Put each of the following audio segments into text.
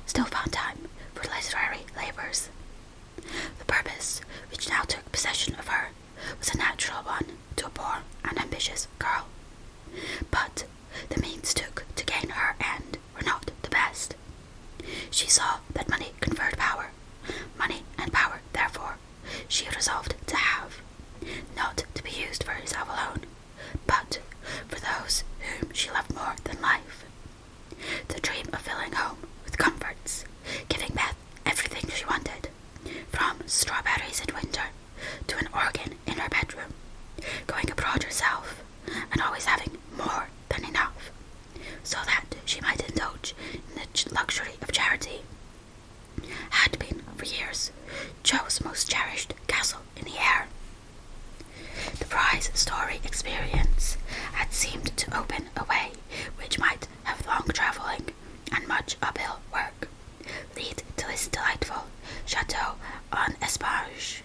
still found time for literary labours. The purpose which now took possession of her was a natural one to a poor and ambitious girl, but the means took to gain her end were not the best. She saw that money conferred power. Money and power, therefore, she resolved to have, not to be used for herself alone, but for those whom she loved more than life. The dream of filling home with comforts, giving Beth everything she wanted, from strawberries in winter to an organ in her bedroom, going abroad herself, and always having more than enough, so that she might indulge in the luxury of charity, had been, for years, Joe's most cherished castle in the air. The prize story experience had seemed to open a way which might have long travelling and much uphill work lead to this delightful chateau on Esparge.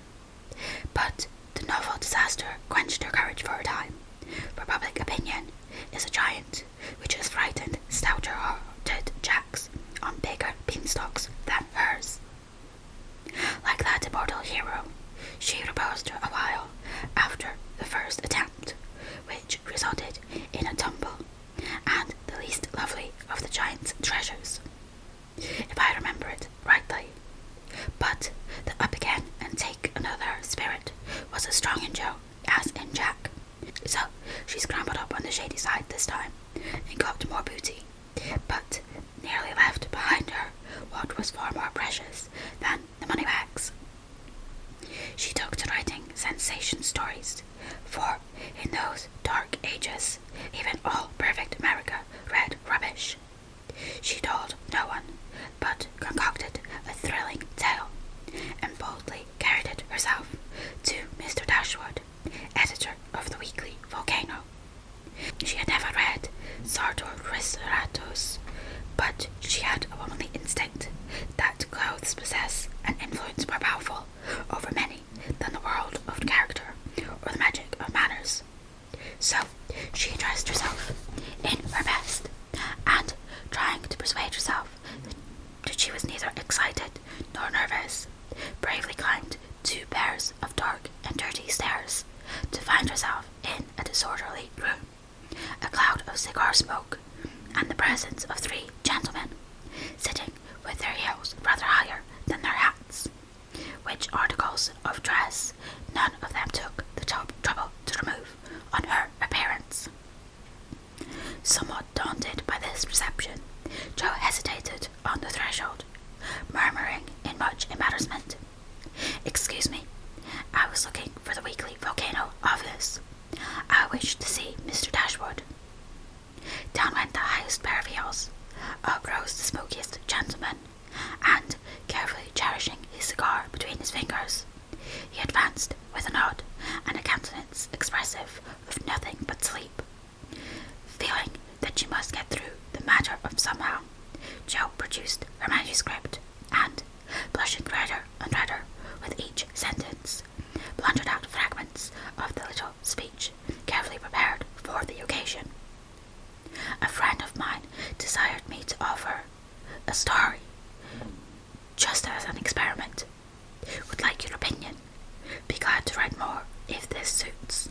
But the novel disaster quenched her courage for a time, for public opinion is a giant which has frightened stouter-hearted Jacks on bigger beanstalks than hers. Like that immortal hero, she reposed a while after the first attempt, which resulted in a tumble and the least lovely of the giant's treasures, if I remember it rightly. But the up again and take another spirit was as strong in Joe as in Jack, so she scrambled up on the shady side this time and got more booty, but nearly left behind her what was far more precious than the money bags. She took to writing sensation stories, for in those dark ages even all perfect America read rubbish. She told no one, but concocted a thrilling tale, and boldly carried it herself to Mr. Dashwood, editor of the weekly Volcano. She had never read Sartor but she had a womanly instinct that clothes possess an influence more powerful over many than the world of character or the magic of manners. So she dressed herself in her best, and trying to persuade herself that she was neither excited nor nervous, bravely climbed 2 pairs of dark and dirty stairs to find herself in a disorderly room, a cloud of cigar smoke, and the presence of 3 gentlemen, sitting with their heels rather higher than their hats, which articles of dress none of them took the trouble to remove on her appearance. Somewhat daunted by this reception, Joe hesitated on the threshold, murmuring in much embarrassment, "Excuse me, I was looking for the weekly Volcano office. I wish to see Mr. Dashwood." Down went the highest pair of heels, up rose the smokiest gentleman, and, carefully cherishing his cigar between his fingers, he advanced with a nod and a countenance expressive of nothing but sleep. Feeling that she must get through the matter of somehow, Jo produced her manuscript, and, blushing redder and redder with each sentence, blundered out fragments of the little speech carefully prepared for the occasion. "A friend of mine desired me to offer a story, just as an experiment. Would like your opinion. Be glad to write more if this suits."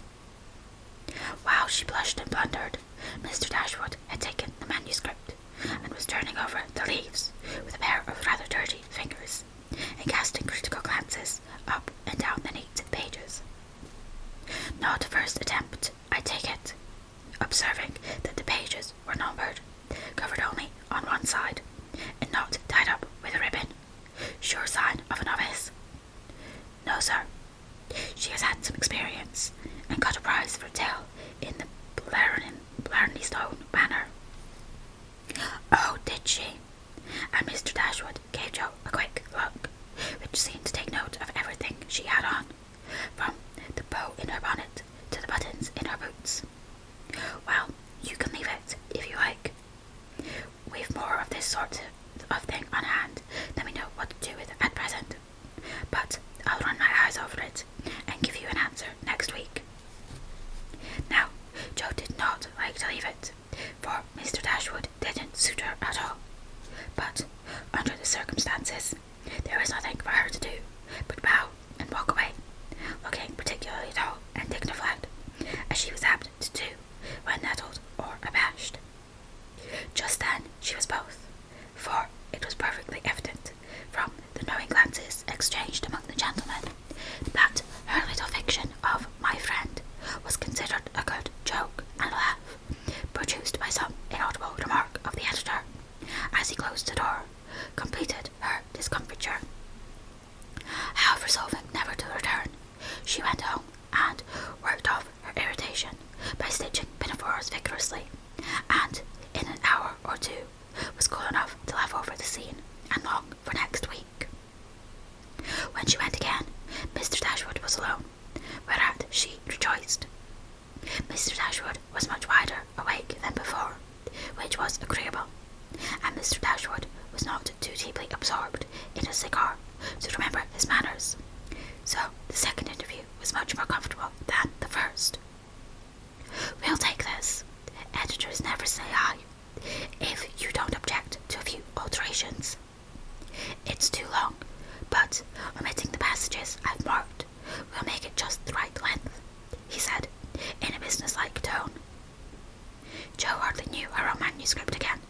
While she blushed and blundered, Mr. Dashwood had taken the manuscript and was turning over the leaves with a pair of rather dirty fingers and casting critical glances up and down the neat pages. "Not a first attempt, I take it," observing that the pages were numbered, covered only on one side, and not tied up with a ribbon. "Sure sign of a novice." "No, sir. She has had some experience, and got a prize for a tale in the Blarney Stone manner." "Oh, did she?" And Mr. Dashwood gave Jo a quick look, which seemed to take note of everything she had on, from the bow in her bonnet to the buttons in her boots. "Well, you can leave it, if you like. We've more of this sort of thing on hand than we know what to do with at present, but I'll run my eyes over it and give you an answer next week." Now, Jo did not like to leave it, for Mr. Dashwood didn't suit her at all, but under the glances, there was nothing for her to do but bow and walk away, looking particularly tall and dignified, as she was apt to do when nettled or abashed. Just then she was both, for it was perfectly evident from the knowing glances exchanged among the gentlemen that her little fiction of my friend was considered a good joke and laugh, produced by some inaudible remark of the editor, as he closed the door, completed her discomfiture. However, resolving never to return, she went home and worked off her irritation by stitching pinafores vigorously, and in an hour or two was cool enough to laugh over the scene and long for next week. When she went again, Mr. Dashwood was alone, whereat she rejoiced. Mr. Dashwood was much wider awake than before, which was agreeable, and Mr. Dashwood was not too deeply absorbed in a cigar to remember his manners, so the second interview was much more comfortable than the first. We'll take this. Editors never say aye, if you don't object to a few alterations. It's too long, but omitting the passages I've marked, we'll make it just the right length, he said, in a business-like tone. Jo hardly knew her own manuscript again,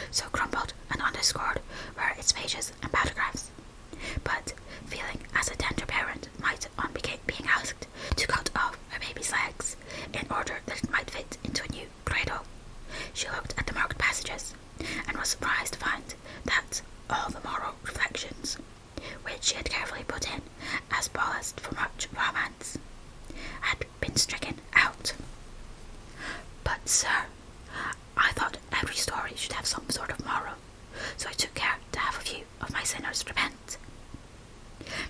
so crumpled and underscored were its pages and paragraphs, but feeling as a tender parent might on being asked to cut off her baby's legs in order that it might fit into a new cradle, she looked at the marked passages and was surprised to find that all the moral reflections, which she had carefully put in as ballast for much romance, had been stricken out. But, sir, I thought every story should have some sort of moral, so I took care to have a few of my sinners repent.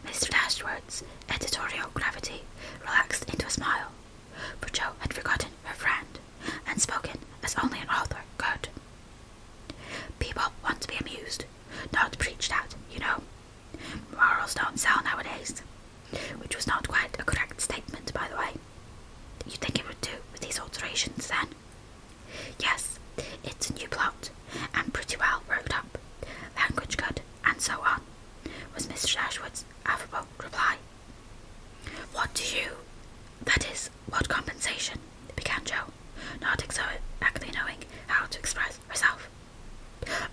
Mr. Dashwood's editorial gravity relaxed into a smile, for Jo had forgotten her friend, and spoken as only an author could. People want to be amused, not preached at, you know. Morals don't sell nowadays, which was not quite a correct statement, by the way. You think it would do with these alterations, then? Yes, it's a new plot, and pretty well worked up, language good, and so on, was Mr. Dashwood's affable reply. That is, what compensation, began Jo, not exactly knowing how to express herself.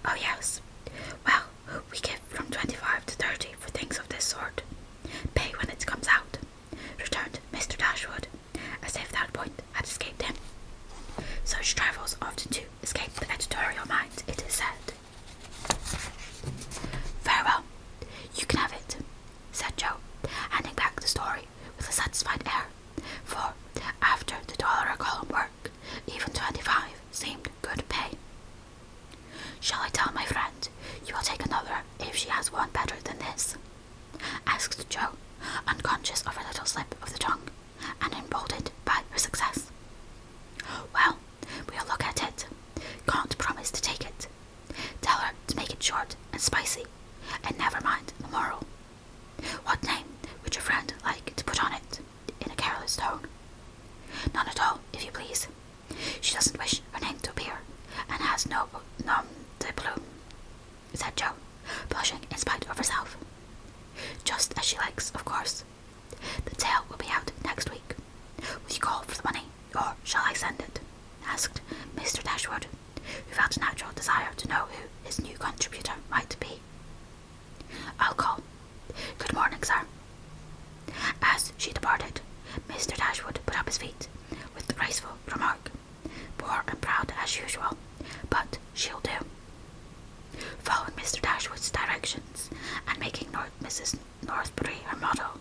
Oh yes, well, we give from 25 to 30 for things of this sort. Pay when it comes out, returned Mr. Dashwood, as if that point had escaped him. Such trifles often do escape the editorial mind, it is said. Very well, you can have it, said Jo, handing back the story with a satisfied air, for after the $1 a column work, even 25 seemed good pay. Shall I tell my friend you will take another if she has one better than this? Asked Jo, unconscious of her little slip of the tongue, and emboldened by her success. Well, we'll look at it. Can't promise to take it. Tell her to make it short and spicy, and never mind the moral. What name would your friend like to put on it? In a careless tone. None at all, if you please. She doesn't wish her name to appear, and has no nom de plume, said Jo, blushing in spite of herself. Just as she likes, of course. The tale will be out next week. Will you call for the money, or shall I send it? Asked Mr. Dashwood, who felt a natural desire to know who his new contributor might be. I'll call. Good morning, sir. As she departed, Mr. Dashwood put up his feet with the graceful remark, poor and proud as usual, but she'll do. Following Mr. Dashwood's directions, and making Mrs. Northbury her model,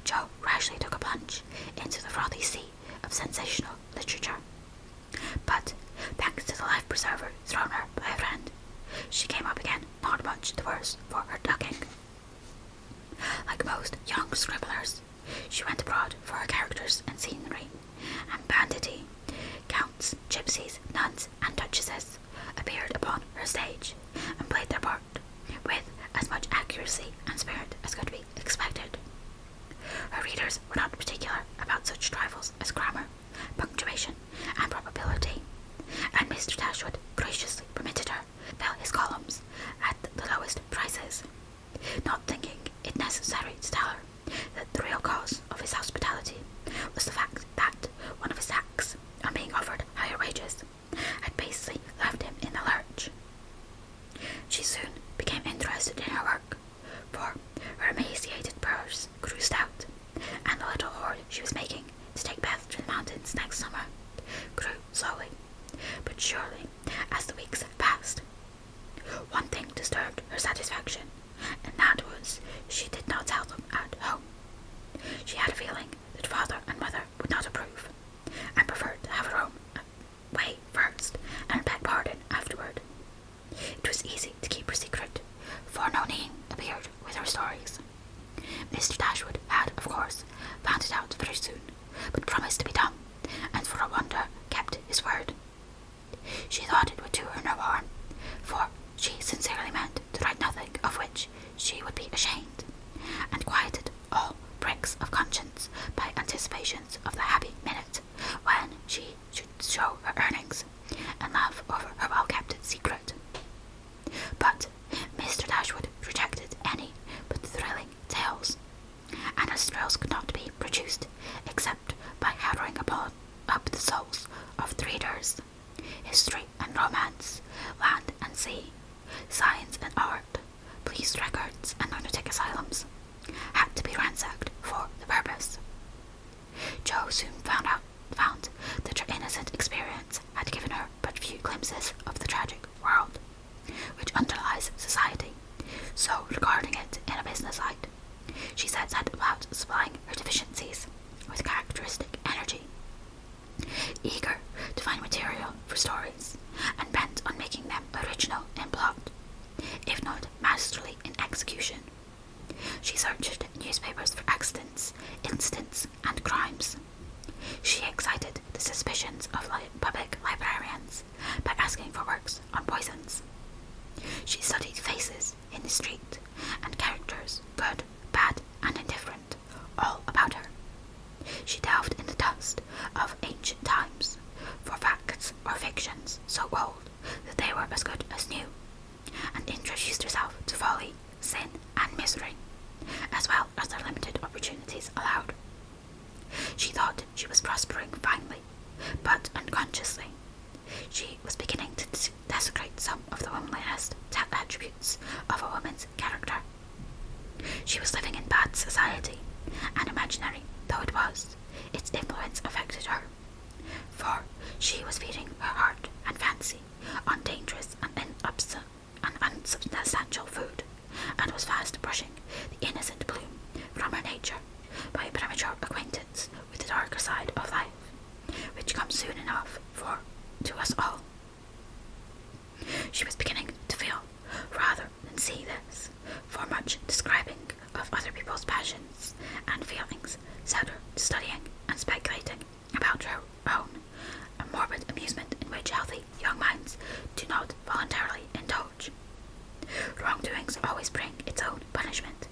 Jo rashly took a plunge into the frothy sea of sensational literature. But, thanks to the life-preserver thrown her by a friend, she came up again not much the worse for her ducking. Like most young scribblers, she went abroad for her characters and scenery, and banditti, counts, gypsies, nuns, and duchesses appeared upon her stage, and played their part with as much accuracy and spirit as could be expected. Her readers were not particular about such trifles as grammar, punctuation, and probability, and Mr. Dashwood graciously permitted her fill his columns at the lowest prices, in her work, for her emaciated purse grew stout, and the little hoard she was making to take Beth to the mountains next summer grew slowly, but surely, as the weeks passed. One thing disturbed her satisfaction, and that was she did not tell them at home. She had a feeling that father and mother would not approve, and preferred to have her own way first and beg pardon afterward. It was easy to keep her secret, for no name appeared with her stories. Mr. Dashwood had, of course, found it out very soon, but promised to be dumb, and for a wonder kept his word. She thought it would do her no harm, for she sincerely meant to write nothing of which she would be ashamed, and quieted all pricks of conscience by anticipations of the happy minute when she should show her earnings and laugh over her well-kept secret. But Mr. Dashwood rejected any but thrilling tales, and as thrills could not be produced except by hammering up the souls of the readers, history and romance, land and sea, science and art, police records and lunatic asylums had to be ransacked for the purpose. Jo soon found that her innocent experience had given her but few glimpses of the tragic world which underlies society, so regarding it in a business light, she set about supplying her deficiencies with characteristic energy, eager to find material for stories, and bent on making them original in plot, if not masterly in execution. She searched newspapers for accidents, incidents, and crimes. She excited the suspicions of public librarians by asking for works on poisons. She studied faces in the street, and characters, good, bad, and indifferent, all about her. She delved in the dust of ancient times for facts or fictions so old that they were as good as new, and introduced herself to folly, sin, and misery, as well as their limited opportunities allowed. She thought she was prospering finely, but unconsciously she was beginning to desecrate some of the womanliest attributes of a woman's character. She was living in bad society, and imaginary though it was, its influence affected her, for she was feeding her heart and fancy on dangerous and unsubstantial food, and was fast brushing the innocent bloom from her nature by a premature acquaintance with the darker side of life, which comes soon enough to us all. She was beginning to feel rather than see this, for much describing of other people's passions and feelings set her to studying and speculating about her own, a morbid amusement in which healthy young minds do not voluntarily indulge. Wrongdoings always bring its own punishment,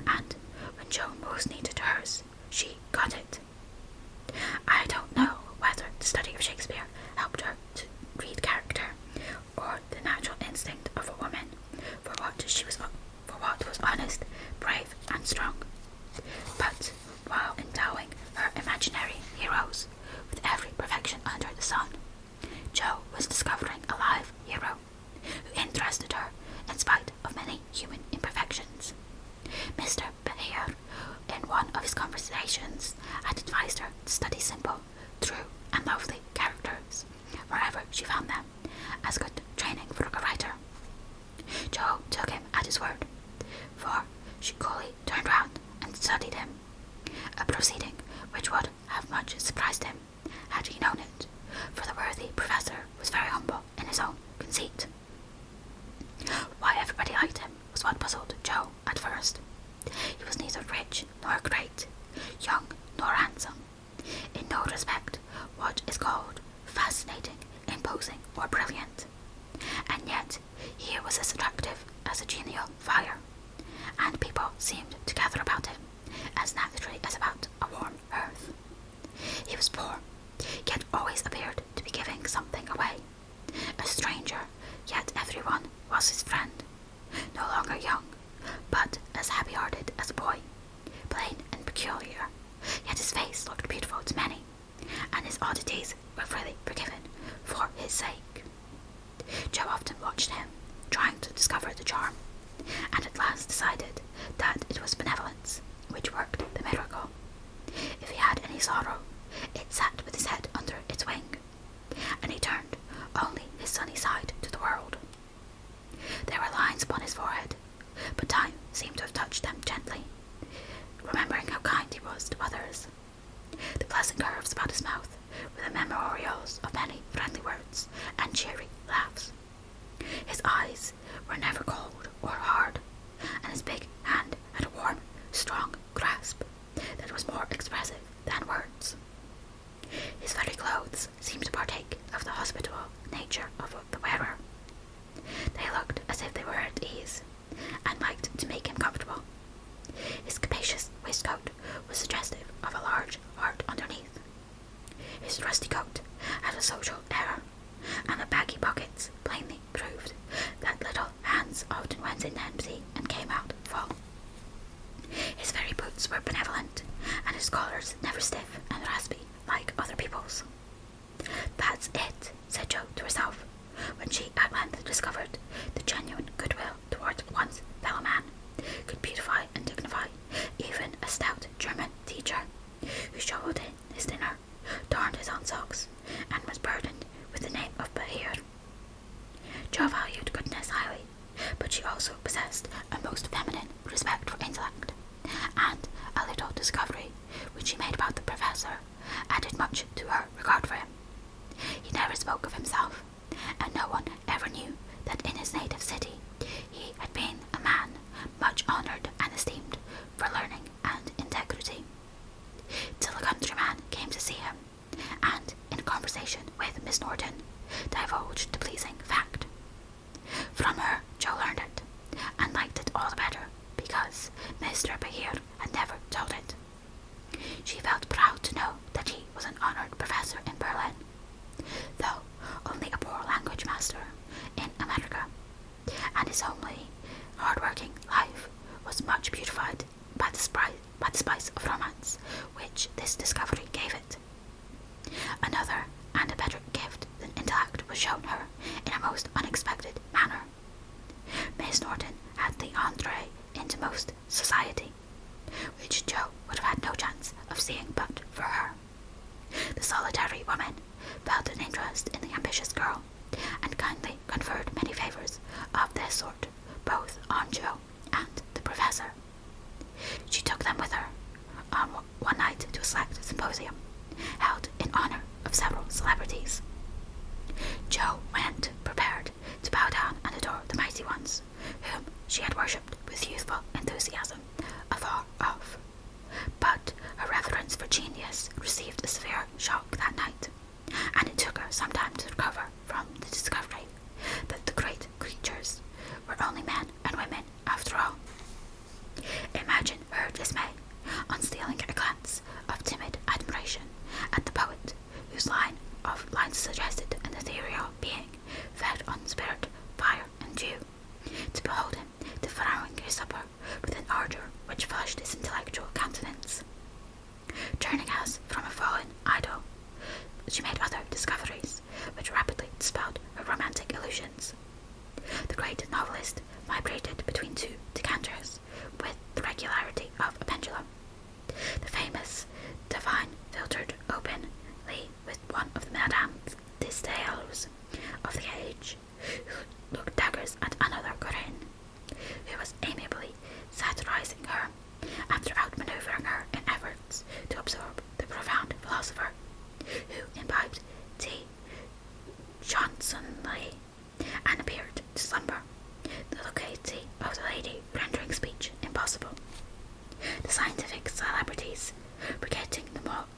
and when Joan most needed hers, she got it. I don't know whether the study of Shakespeare helped her to read character, or the natural instinct of a woman for what was honest, brave, and strong. But while endowing her imaginary heroes with every perfection under the sun, Jo was discovering a live hero who interested her in spite of many human imperfections. Mr. Behere, in one of his conversations, had advised her to study simple, true, and lovely characters wherever she found them, as good training for a writer. Jo took him at his word, for she coolly turned round and studied him, a proceeding which would have much surprised him had he known it, for the worthy professor was very humble in his own conceit. Why everybody liked him was what puzzled Jo at first. He was neither rich nor great, young nor handsome, in no respect what is called fascinating, imposing, or brilliant, and yet he was as attractive as a genial fire, and people seemed to gather about him as naturally as about a warm hearth. He was poor, yet always appeared to be giving something away, a stranger, yet everyone was his friend, no longer young, but as happy-hearted as a boy, plain and peculiar, yet his face looked beautiful to many, and his oddities were freely forgiven for his sake. Jo often watched him, trying to discover the charm, and at decided that it was benevolence which worked the miracle. If he had any sorrow, it sat with his head under its wing, and he turned only his sunny side to the world. There were lines upon his forehead, but time seemed to have touched them gently, remembering how kind he was to others. The pleasant curves about his mouth were the memorials of many friendly words and cheery laughs. His eyes were never cold or hard, and his big hand had a warm, strong grasp that was more expressive than words. His very clothes seemed to partake of the hospitable nature of the wearer. They looked as if they were at ease, and liked to make him comfortable. His capacious waistcoat was suggestive of a large heart underneath. His rusty coat had a social air, and the baggy pockets plainly proved that little hands often went in empty and came out full. His very boots were benevolent, and his collars never stiff and raspy like other people's. "That's it," said Jo to herself, when she at length discovered the genuine goodwill towards one's fellow man could beautify and dignify even a stout German teacher who shoveled in his dinner, darned his own socks, and was burdened with the name of Bahir. Jo valued goodness highly, but she also possessed a most feminine respect for intellect, and a little discovery which she made about the professor added much to her regard for him. He never spoke of himself, and no one ever knew that in his native city he had been a man much honoured and esteemed for learning and integrity, till a countryman came to see him, and, in conversation with Miss Norton, divulged the pleasing fact. From her Jo learned it, and liked it all the better because Mr. Bahir had never told it. She felt proud to know that he was an honoured professor in Berlin, though only a poor language master in America, and his homely, hard-working life was much beautified by the spice of romance which this discovery gave it. Another and a better gift than intellect was shown her in a most unexpected manner. Miss Norton had the entree into most society, which Jo would have had no chance of seeing but for her. The solitary woman felt an interest in the ambitious girl, and kindly conferred many favours of this sort both on Jo and the professor. She took them with her on one night to a select symposium held in honour of several celebrities. Jo went prepared to bow down and adore the mighty ones whom she had worshipped with youthful enthusiasm afar off, but her reverence for genius received a severe shock that night, and it took her some time to recover from the discovery that the great creatures were only men and women after all. Imagine her dismay on stealing a glance of timid admiration at the poet, whose lines suggested an ethereal being fed on spirit, fire, and dew, to behold him devouring his supper with an ardour which flushed his intellectual countenance. Turning as from a fallen idol, she made other discoveries which rapidly dispelled her romantic illusions. The great novelist vibrated between two decanters with the regularity of a pendulum. The famous divine filtered openly with one of the Madame de Staëls of the age, who looked daggers at another Corinne, who was amiably satirizing her after outmanoeuvring her in efforts to absorb the profound philosopher, who imbibed tea Johnsonly and appeared to slumber, the loquacity of the lady rendering speech impossible. The scientific celebrities, forgetting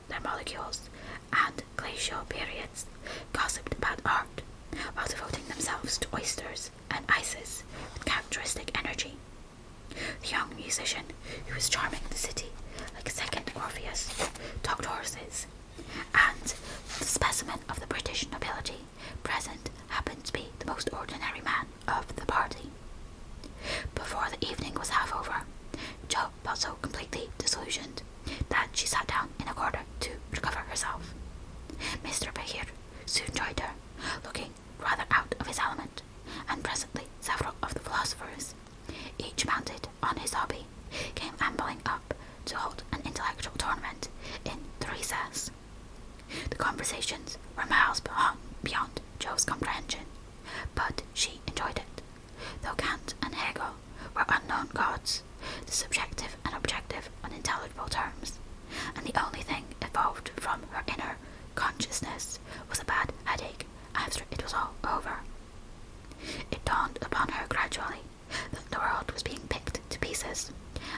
their molecules and glacial periods, gossiped about art, while devoting themselves to oysters and ices with characteristic energy. The young musician, who was charming the city like a second Orpheus, talked horses, and the specimen of the British nobility present happened to be the most ordinary man of the party. Before the evening was half over, Jo felt so completely disillusioned that she sat down in a corner to recover herself. Mr. Bahir soon joined her, looking rather out of his element, and presently several of the philosophers, each mounted on his hobby, came ambling up to hold an intellectual tournament in the recess. The conversations were miles beyond Jo's comprehension, but she enjoyed it. Though Kant and Hegel were unknown gods, the subjective and objective unintelligible terms, and the only thing evolved from her inner consciousness was a bad headache after it was all over. It dawned upon her gradually that the world was being picked to pieces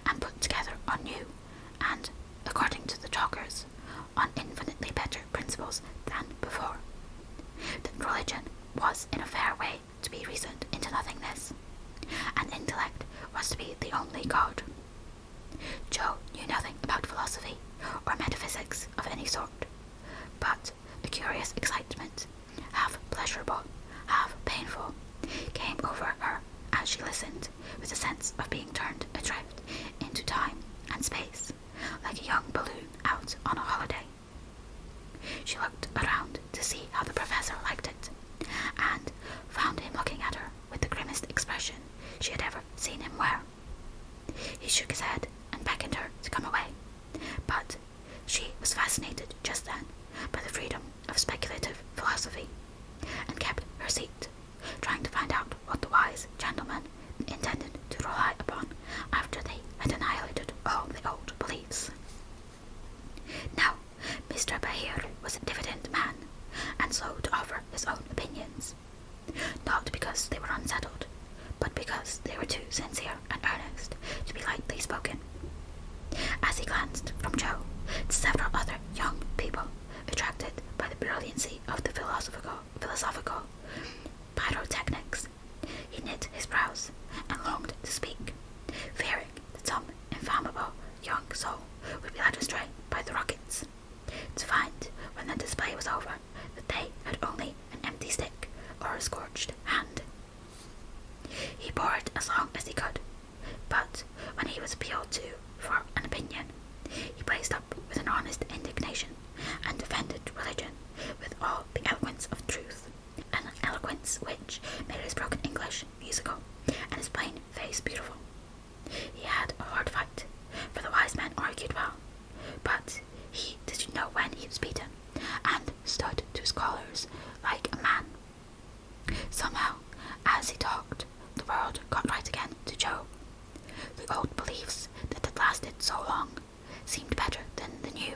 and put together anew, and, according to the talkers, on infinitely better principles than before. That religion was in a fair way to be reasoned into nothingness, and intellect was to be the only god. Jo knew nothing about philosophy or metaphysics of any sort, but a curious excitement, half pleasurable, half painful, came over her as she listened, with a sense of being turned adrift into time and space, like a young balloon out on a holiday. She looked around to see how the professor liked it, and found him looking at her with the grimmest expression she had ever seen him wear. He shook his head and beckoned her to come away, but she was fascinated just then by the freedom of speculative philosophy, and kept her seat, trying to find out what the wise gentleman intended to rely upon after they had annihilated all the old beliefs. Now, Mr. Bahir was a diffident man, and slow to offer his own opinions, not because they were unsettled, but because they were too sincere and earnest to be lightly spoken. As he glanced from Jo to several other young people attracted by the brilliancy of the philosophical pyrotechnics, he knit his brows and longed to speak, fearing that some inflammable young soul would be led astray by the rockets, to find, when the display was over, that they had only an empty stick or a scorched hand. He bore it as long as he could, but when he was appealed to for an opinion, he blazed up with an honest indignation, and defended religion with all the eloquence of truth, an eloquence which made his broken English musical and his plain face beautiful. He had a hard fight, for the wise men argued well, but he didn't know when he was beaten, and stood to his callers like a man. Somehow, as he talked, the world got right again to Jo. The old beliefs that had lasted so long seemed better than the new.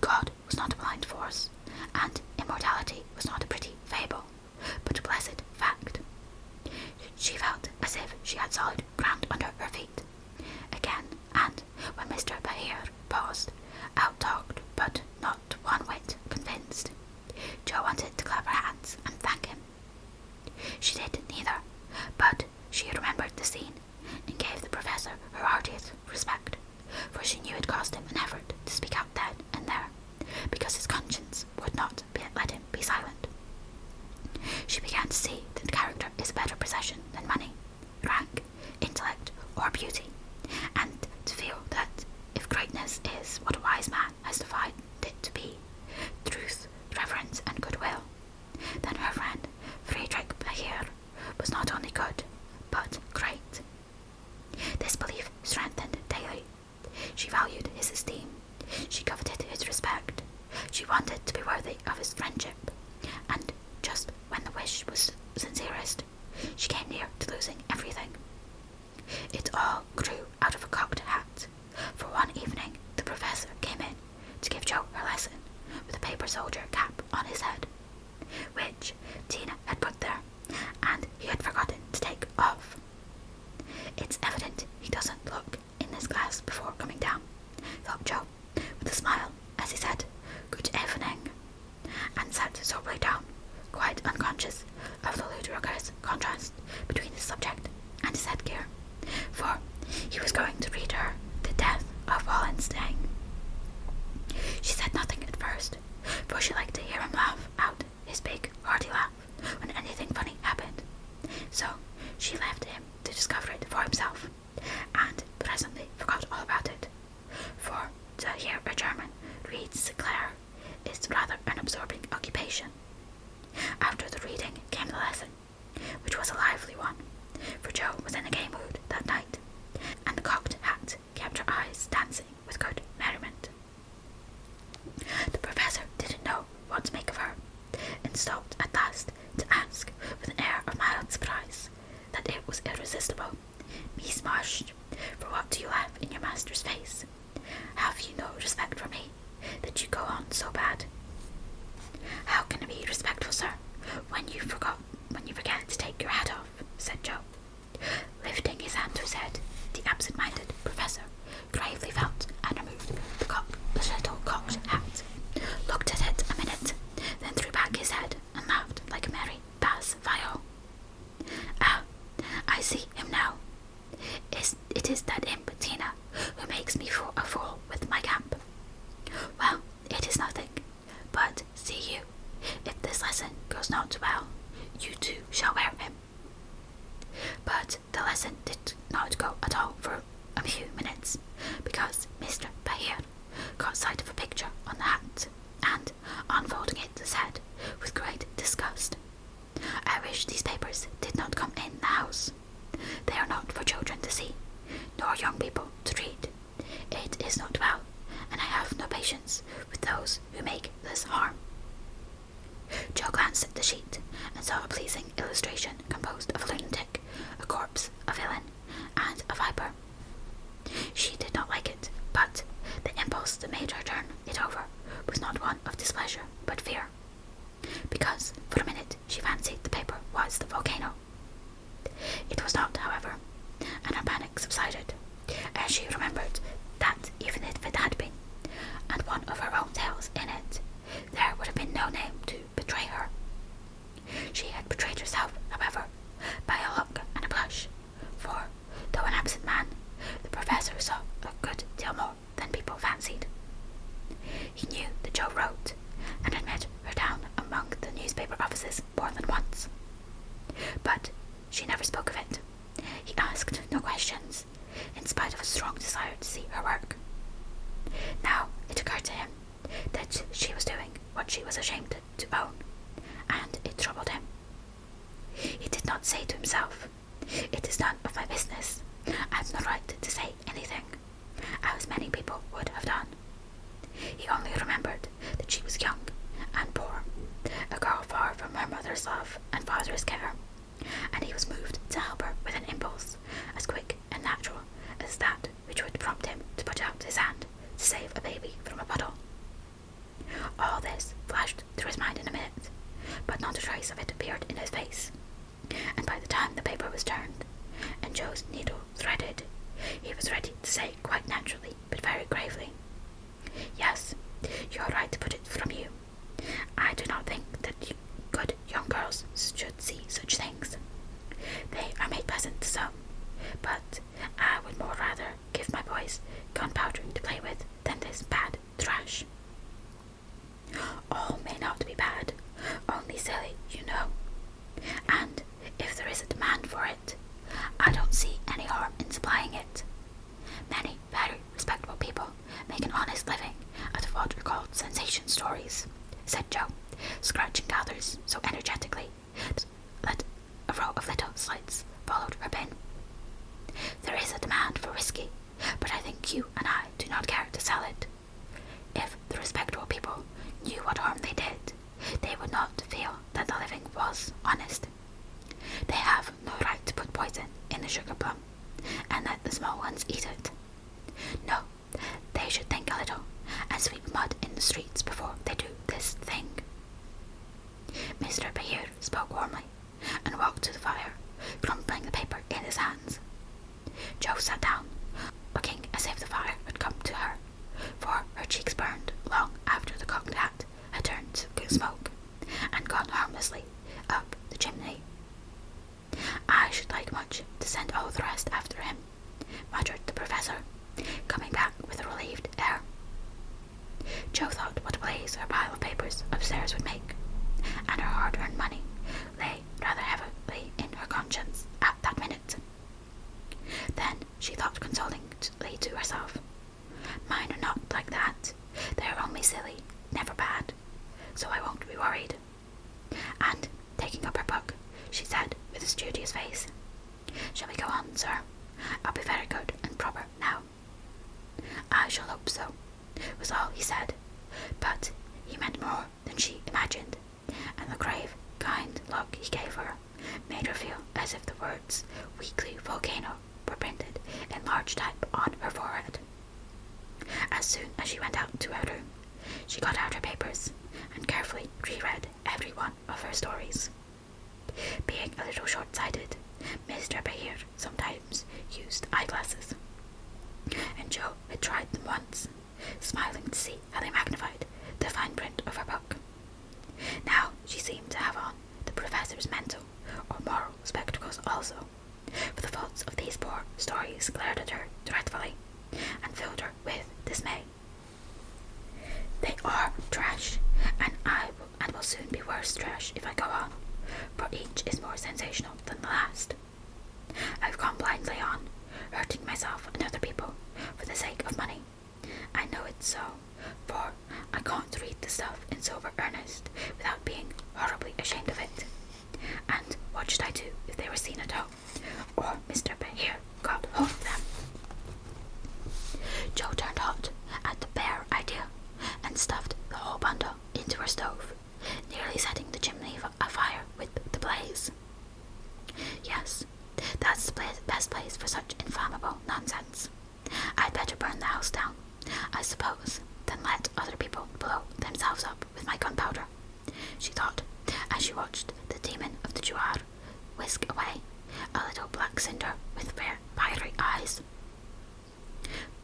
God was not a blind force, and immortality was not a pretty fable, but a blessed fact. She felt as if she had solid ground under her feet again, and when Mr. Bahir paused, out-talked but not one whit convinced, Jo wanted to clap her hands and thank him. She did neither, but she remembered the scene and gave the professor her heartiest respect, for she knew it cost him an effort to speak out then and there, because his conscience would not let him be silent. She began to see that character is a better possession than money, rank, intellect, or beauty, and to feel that if greatness is what a wise man has defined it to be, truth, reverence, and goodwill, then her friend Friedrich Bahir was not only good, but great. This belief strengthened daily. She valued his esteem, she coveted his respect, she wanted to be worthy of his friendship, and just when the wish was sincerest, she came near to losing everything. It all grew out of a cocked hat, for one evening the professor came in to give Jo her lesson with a paper soldier cap on his head, which Tina had put there, and he had forgotten to take off. It's evident he doesn't look in this glass before coming down, thought Jo, with a smile as he said, "Good evening," and sat soberly down, quite unconscious of the ludicrous contrast between his subject and his headgear, for he was going to read her The Death of Wallenstein. She said nothing at first, for she liked to hear him laugh out his big, hearty laugh when anything funny happened, so she left him to discover it for himself, and presently forgot all about it, for to hear a German read Sinclair is rather an absorbing occupation. After the reading came the lesson, which was a lively one, for Jo was in a gay mood, What do you have in your master's face? Have you no respect for me, that you go on so bad? How can I be respectful, sir, when you forget to take your hat off, said Joe. Lifting his hand to his head, the absent-minded professor gravely felt and removed the little cocked hat, looked at it a minute, then threw back his head and laughed like a merry bass viol. Ah, I see him now. It is that imp Tina who makes me a fool with my camp. Well, it is nothing, but see you, if this lesson goes not well, you too shall wear him. But the lesson did not go at all for a few minutes, because Mr. Bahir caught sight of a picture on the hat, and, unfolding it, said, with great disgust, I wish these papers did not come in the house. They are not for children to see, nor young people to read. It is not well, and I have no patience with those who make this harm. Joe glanced at the sheet and saw a pleasing illustration composed of a lunatic, a corpse, a villain, and a viper. She did not like it, but the impulse that made her turn it over was not one of displeasure, but fear, because for a minute she fancied the paper was the volcano. It was not, however, and her panic subsided, as she remembered that even if it had been, and one of her own tales in it, there would have been no name to betray her. She had betrayed herself, however, by a look and a blush, for, though an absent man, the professor saw a good deal more than people fancied. He knew that Joe wrote, and had met her down among the newspaper offices more than once. But she never spoke of it. He asked no questions, in spite of a strong desire to see her work. Now it occurred to him that she was doing what she was ashamed to own, and it troubled him. He did not say to himself, it is none of my business, I have no right to say anything, as many people would have done. He only remembered that she was young and poor, a girl far from her mother's love and father's care, and he was moved to help her with an impulse as quick and natural as that which would prompt him to put out his hand to save a baby from a puddle. All this flashed through his mind in a minute, but not a trace of it appeared in his face, and by the time the paper was turned, and Joe's needle threaded, he was ready to say quite naturally, but very gravely, Yes, you are right to put it from you. I do not think that good young girls should see such things. They are made pleasant to some, but I would more rather give my boys gunpowder to play with than this bad trash. All may not be bad, only silly, you know. And if there is a demand for it, I don't see any harm in supplying it. Many very respectable people make an honest living out of what are called sensation stories, said Joe, scratching gathers so energetically that a row of little slits followed her pen. There is a demand for whiskey, but I think you and I do not care to sell it. If the respectable people knew what harm they did, they would not feel that the living was honest. They have no right to put poison in the sugar plum, and let the small ones eat it. No, they should think a little, and sweep mud in the streets before they do this thing. Mr. Bahir spoke warmly, and walked to the fire, crumpling the paper in his hands. Joe sat down, looking as if the fire had come to her, for her cheeks burned long after the cocked hat had turned to smoke, and gone harmlessly up the chimney. I should like much to send all the rest after him, muttered the professor, coming back with a relieved air. Joe thought what a blaze her pile of papers upstairs would make, and her hard-earned money lay rather heavily in her conscience at that minute. Then she thought consolingly to herself, mine are not like that. They are only silly, never bad, so I won't be worried. And, taking up her book, she said with a studious face, Shall we go on, sir? I'll be very good and proper now. I shall hope so, was all he said, but he meant more than she imagined, and the grave, kind look he gave her made her feel as if the words weekly volcano were printed in large type on As soon as she went out to her room, she got out her papers and carefully reread every one of her stories. Being a little short-sighted, Mr. Bahir sometimes used eyeglasses, and Jo had tried them once, smiling to see how they magnified the fine print of her book. Now she seemed to have on the professor's mental or moral spectacles also, for the faults of these poor stories glared at her dreadfully and filled her with dismay. They are trash, and will soon be worse trash if I go on, for each is more sensational than the last. I've gone blindly on, hurting myself and other people for the sake of money. I know it's so, for I can't read the stuff in sober earnest without being horribly ashamed of it. And what should I do if they were seen at home, or Mr. Bahir got hold of them? Jo turned hot at the bare idea and stuffed the whole bundle into her stove, nearly setting the chimney afire with the blaze. Yes, that's the best place for such inflammable nonsense. I'd better burn the house down, I suppose, than let other people blow themselves up with my gunpowder, she thought, as she watched the demon of the Juar whisk away, a little black cinder with fiery eyes.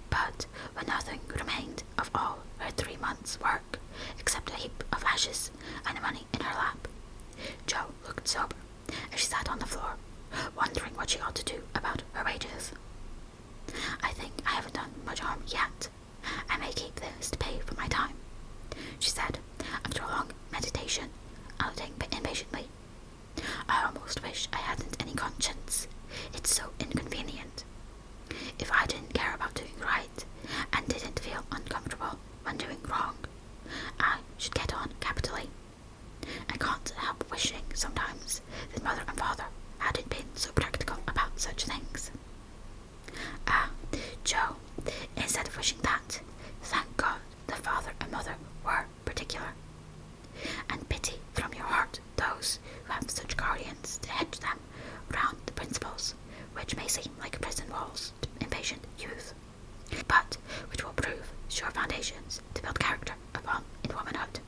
But when nothing remained of all her 3 months' work, except a heap of ashes and money in her lap, Jo looked sober as she sat on the floor, wondering what she ought to do about her wages. I think I haven't done much harm yet. I may keep this to pay for my time, she said, after a long meditation, nodding impatiently. I almost wish I hadn't any conscience. It's so inconvenient. If I didn't care about doing right, and didn't feel uncomfortable when doing wrong, I should get on capitally. I can't help wishing sometimes that Mother and Father hadn't been so practical about such things. Jo, instead of wishing that, thank God the Father and Mother were particular. And pity from your heart those who have such guardians to hedge them round the principles which may seem like prison walls to impatient youth, but which will prove sure foundations to build character upon in womanhood.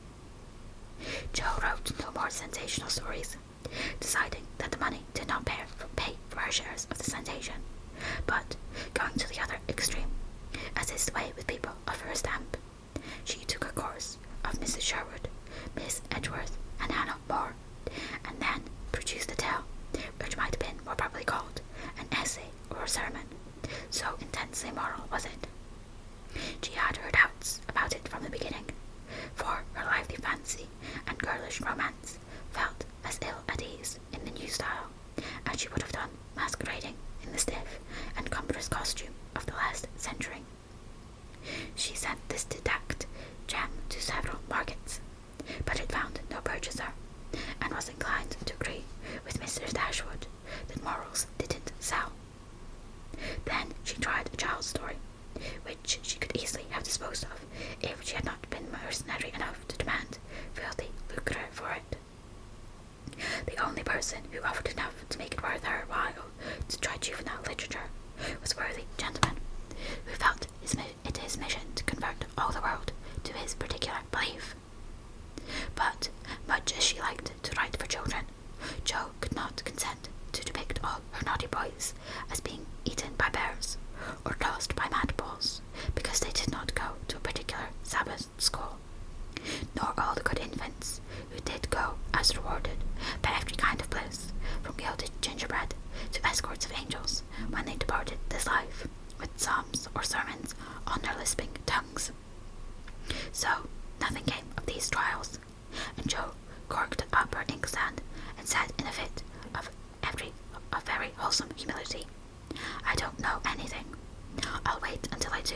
Jo wrote no more sensational stories, deciding that the money did not pay for her shares of the sensation, but going to the other extreme, as is the way with people of her stamp, she took a course of Mrs. Sherwood, Miss Edgeworth, and Hannah More, and then produced a tale which might have been more properly called an essay or a sermon, so intensely moral was it. She had her doubts about it from the beginning, for her lively fancy and girlish romance felt as ill at ease in the new style as she would have done masquerading in the stiff and cumbrous costume of the last century. She sent this didactic gem to several markets, but it found no purchaser, and was inclined to agree with Mr. Dashwood that morals didn't sell. Then she tried a child's story, which she could easily have disposed of if she had not been mercenary enough to demand filthy lucre for it. The only person who offered enough to make it worth her while to try juvenile literature was a worthy gentleman who felt it his mission to convert all the world to his particular belief. But, much as she liked to write for children, Jo could not consent to depict all her naughty boys as being eaten by bears or tossed by mad bulls because they did not go to a particular Sabbath school, nor all the good infants who did go as rewarded by every kind of bliss, from gilded gingerbread to escorts of angels, when they departed this life with psalms or sermons on their lisping tongues. So nothing came of these trials, and Jo corked up her inkstand and said in a fit of very wholesome humility, I don't know anything. I'll wait until I do,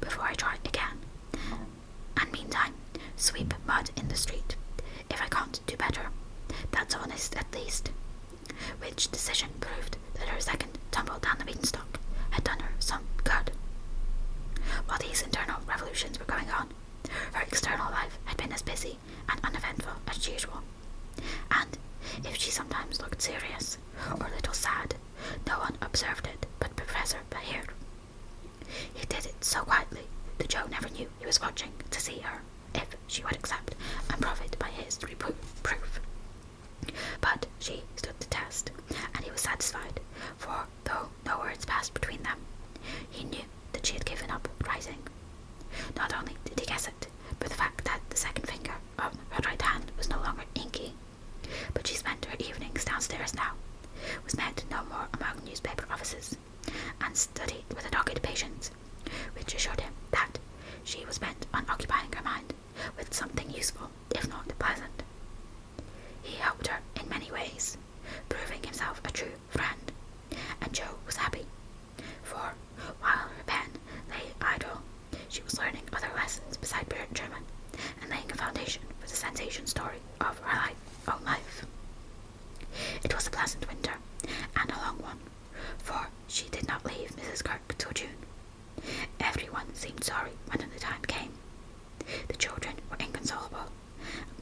before I try again, and meantime sweep mud in the street, if I can't do better. That's honest at least. Which decision proved that her second tumble down the beanstalk had done her some good. While these internal revolutions were going on, her external life had been as busy and uneventful as usual, and if she sometimes looked serious or a little sad, no one observed it but Professor Bahir. He did it so quietly that Joe never knew he was watching to see her, if she would accept and profit by his reproof. But she stood the test, and he was satisfied, for though no words passed between them, he knew that she had given up writing. Not only did he guess it, but the fact that the second finger of her right hand was no longer inky, but she spent her evenings downstairs now, was met no more among newspaper offices, and studied with a dogged patience, which assured him that she was bent on occupying her mind with something useful, if not pleasant. He helped her in many ways, proving himself a true friend, and Joe was happy, for while her pen lay idle, she was learning other lessons beside German, and laying a foundation for the sensation story of her own life. It was a pleasant winter, and a long one, for she did not leave Mrs. Kirk till June. Everyone seemed sorry when the time came. The children were inconsolable,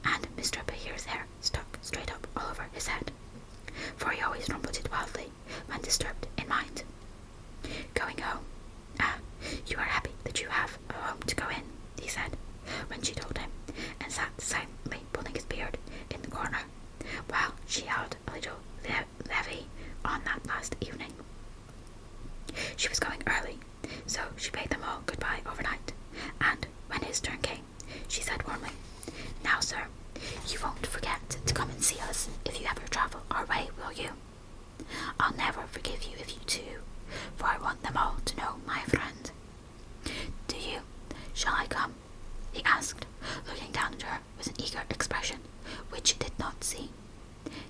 and Mr. Behir's hair stuck straight up all over his head, for he always rumbled it wildly when disturbed in mind. Going home. Ah, you are happy that you have a home to go in, he said, when she told him, and sat silently pulling his beard in the corner, while she held a little levee on that last evening. She was going early, so she bade them all goodbye overnight, and when his turn came, she said warmly, "Now, sir, you won't forget to come and see us if you ever travel our way, will you? I'll never forgive you if you do, for I want them all to know my friend." "Do you? Shall I come?" he asked, looking down at her with an eager expression, which she did not see.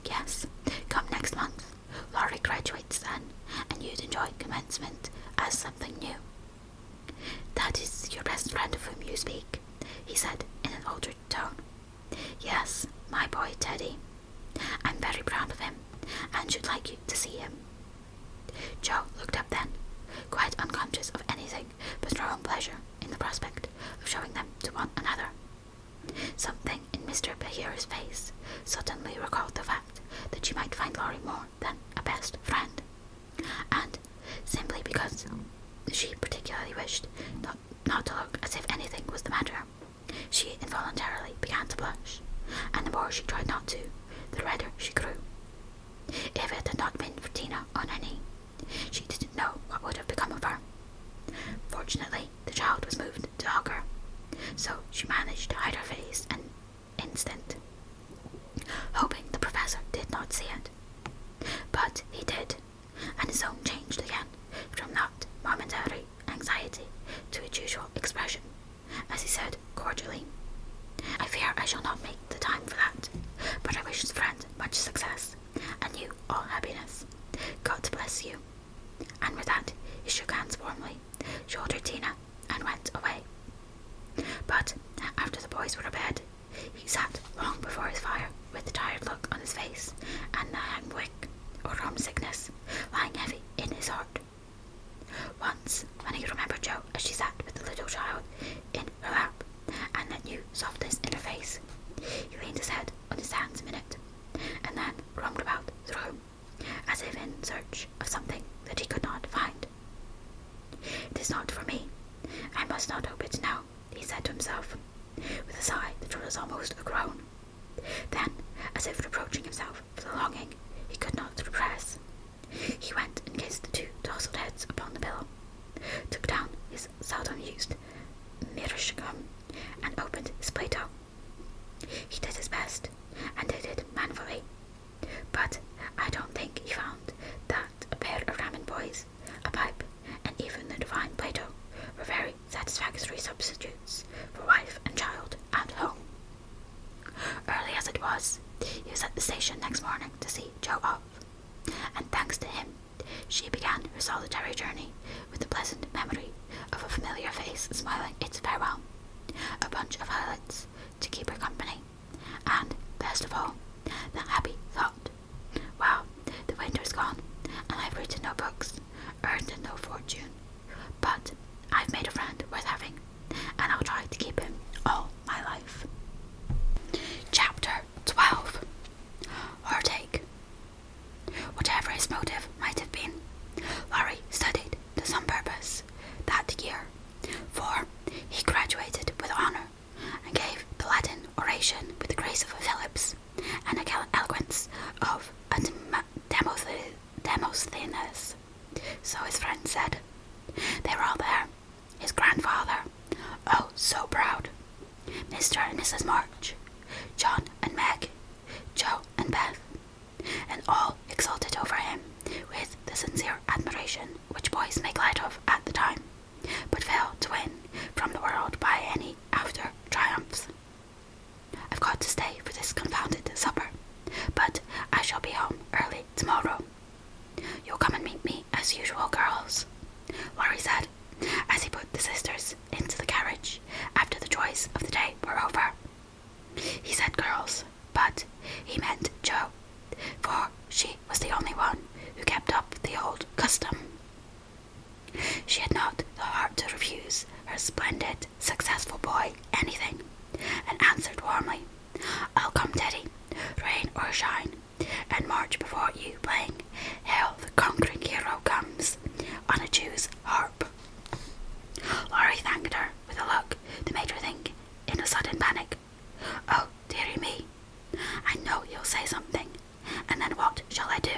"Yes, come next month. Laurie graduates then, and you'd enjoy commencement as something new." "That is your best friend of whom you speak," he said in an altered tone. "Yes, my boy Teddy. I'm very proud of him, and should like you to see him." Joe looked up then, quite unconscious of anything but her own pleasure in the prospect of showing them to one another. Something in Mr. Behir's face suddenly recalled the fact that she might find Laurie more than a best friend, and simply because she particularly wished not to look as if anything was the matter, she involuntarily began to blush, and the more she tried not to, the redder she grew. If it had not been for Tina on her knee, she didn't know what would have become of her. Fortunately, the child was moved to hug her, so she managed to hide her face an instant, hoping the professor did not see it. But he did, and his own changed again from that momentary anxiety to its usual expression, as he said cordially, "I fear I shall not make the time for that, but I wish his friend much success, and you all happiness. God bless you." And with that he shook hands warmly, shouldered Tina, and went away. But after the boys were abed, he sat long before his fire with the tired look on his face and the heimweh, or homesickness, lying heavy in his heart. Once, when he remembered Jo as she sat with the little child in her lap, and that new softness in her face, he leaned his head on his hands a minute, and then roamed about the room, as if in search of something that he could not find. "It is not for me. I must not hope it now," he said to himself, with a sigh that was almost a groan. Then, as if reproaching himself for the longing he could not repress, he went and kissed the two tousled heads upon the pillow, took down his seldom used meerschaum, and opened his Plato. He did his best, and did it manfully, but I don't think he found that a pair of ramen boys, a pipe, and even the divine Plato were very satisfactory substitutes for wife and child at home. Early as it was, he was at the station next morning to see Jo off, and thanks to him, she began her solitary journey with the pleasant memory of a familiar face smiling its farewell, splendid, successful boy, anything, and answered warmly, I'll come, Teddy, rain or shine, and march before you playing, Hail the conquering hero comes, on a Jew's harp. Laurie thanked her with a look that made her think, in a sudden panic, oh, dearie me, I know you'll say something, and then what shall I do?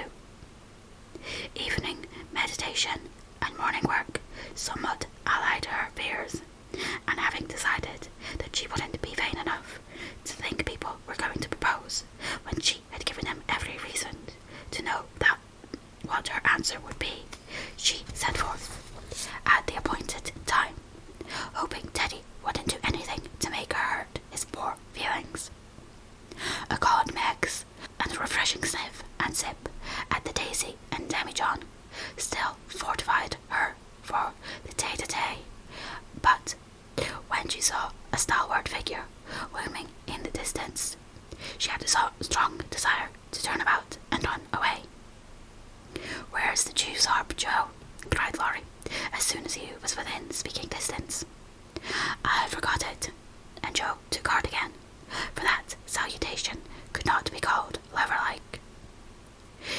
Evening meditation and morning work somewhat allied her fears, and having decided that she wouldn't be vain enough to think people were going to propose when she had given them every reason to know that what her answer would be, she set forth at the appointed time, hoping Teddy wouldn't do anything to make her hurt his poor feelings. A cod Megs and a refreshing sniff and sip at the Daisy and Demijohn still fortified her for the day-to-day, but when she saw a stalwart figure looming in the distance, she had a strong desire to turn about and run away. Where's the Jew's harp, Joe? Cried Laurie, as soon as he was within speaking distance. I forgot it, and Joe took heart again, for that salutation could not be called lover-like.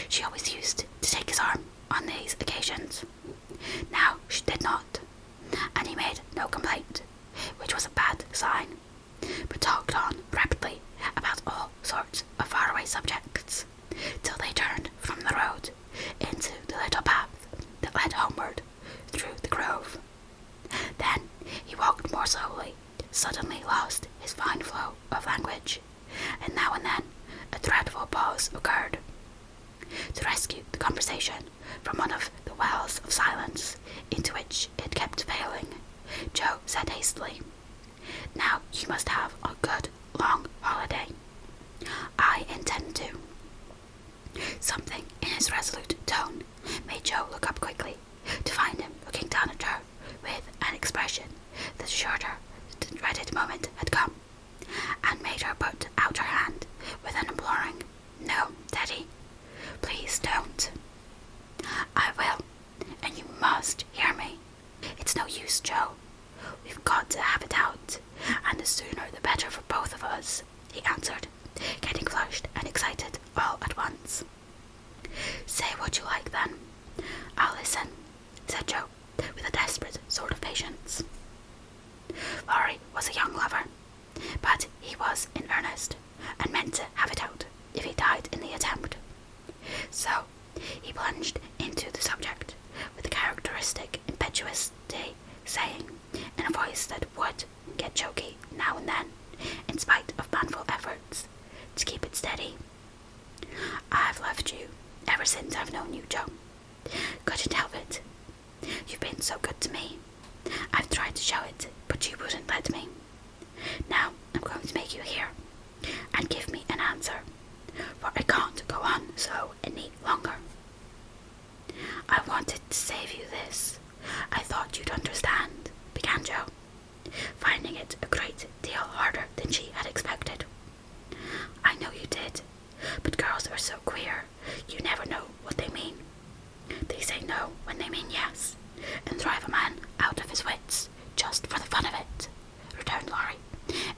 She always used to take his arm on these occasions. Now she did not, and he made no complaint, which was a bad sign, but talked on rapidly about all sorts of faraway subjects, till they turned from the road into the little path that led homeward through the grove. Then he walked more slowly, suddenly lost his fine flow of language, and now and then a dreadful pause occurred. To rescue the conversation from one of the wells of silence into which it kept failing, Joe said hastily, Now you must have a good long holiday. I intend to. Something in his resolute tone made Joe look up quickly, to find him looking down at her with an expression that assured her the dreaded moment had come, and made her put out her hand with an imploring, No, Teddy, please don't. I will, and you must hear me. It's no use, Joe. We've got to have it out, and the sooner the better for both of us, he answered, getting flushed and excited all at once. Say what you like, then. I'll listen, said Joe, with a desperate sort of patience. Laurie was a young lover, but he was in earnest, and meant to have it out if he died in the attempt. So he plunged into the subject with a characteristic impetuosity, saying, in a voice that would get choky now and then, in spite of manful efforts to keep it steady, I've loved you ever since I've known you, Joe. Couldn't help it. You've been so good to me. I've tried to show it, but you wouldn't let me. Now I'm going to make you hear, and give me an answer, for I can't go on so any longer. I wanted to save you this. I thought you'd understand, began Joe, finding it a great deal harder than she had expected. I know you did, but girls are so queer, you never know what they mean. They say no when they mean yes, and drive a man out of his wits just for the fun of it, returned Laurie,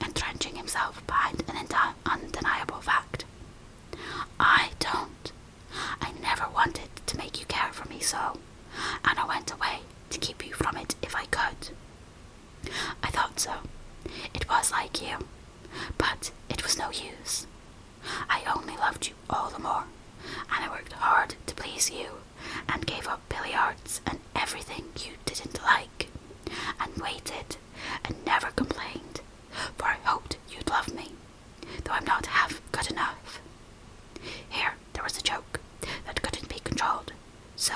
entrenching himself behind an undeniable fact. I don't. I never wanted to make you care for me so, and I went away to keep you from it if I could. I thought so. It was like you, but it was no use. I only loved you all the more, and I worked hard to please you, and gave up billiards and everything you didn't like, and waited, and never complained, for I hoped you'd love me, though I'm not half good enough. Here there was a joke that couldn't be controlled, so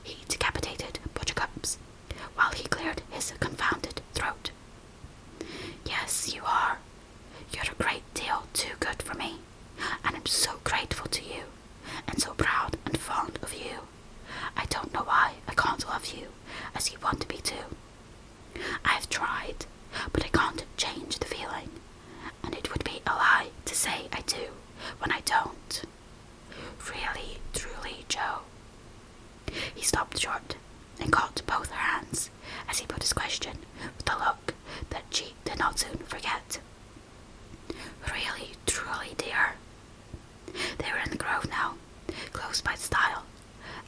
he decapitated Buttercups, while he cleared his confounded throat. Yes, you are. You're a great deal too good for me, and I'm so grateful to you, and so proud and fond of you. I don't know why I can't love you as you want me to. I've tried, but I can't change the feeling, and it would be a lie to say I do when I don't. Really, truly, Joe. He stopped short and caught both her hands as he put his question with a look that she did not soon forget. Really, truly, dear. They were in the grove now, close by the stile,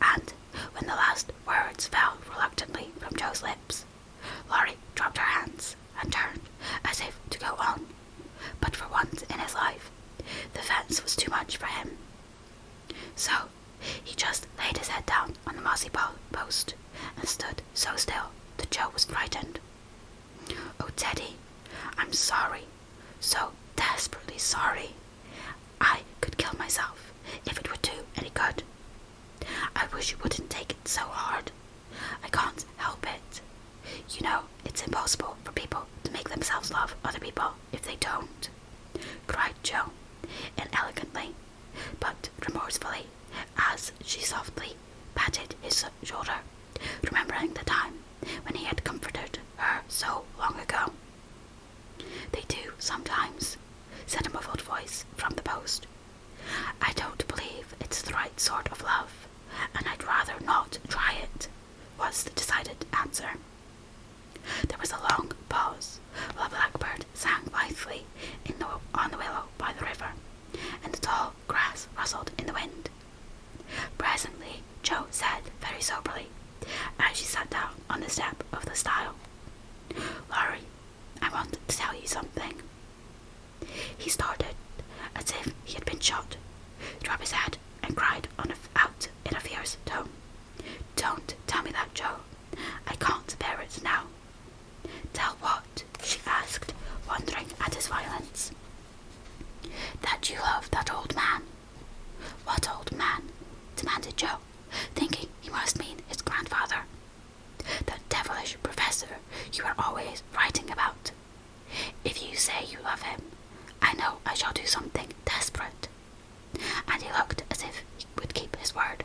and when the last words fell reluctantly from Joe's lips, Laurie dropped her hands and turned as if to go on, but for once in his life, the fence was too much for him. So he just laid his head down on the mossy post and stood so still that Joe was frightened. "Oh, Teddy, I'm sorry, so desperately sorry. I could kill myself if it would do any good. I wish you wouldn't take it so hard. I can't help it. You know, it's impossible for people to make themselves love other people if they don't," cried Joe, inelegantly, but remorsefully, as she softly patted his shoulder, remembering the time when he had comforted her so long ago. "They do sometimes," said a muffled voice from the post. "I don't believe it's the right sort of love, and I'd rather not try it," was the decided answer. There was a long pause while a blackbird sang blithely on the willow by the river, and the tall grass rustled in the wind. Presently, Joe said very soberly, as she sat down on the step of the stile, "Laurie, I want to tell you something." He started as if he had been shot, dropped his head, and cried out in a fierce tone, "Don't tell me that, Joe. I can't bear it now." "Tell what?" she asked, wondering at his violence. "That you love that old man." "What old man?" demanded Joe, thinking he must mean his grandfather. "That devilish professor you are always writing about. If you say you love him, I know I shall do something desperate." And he looked as if he would keep his word,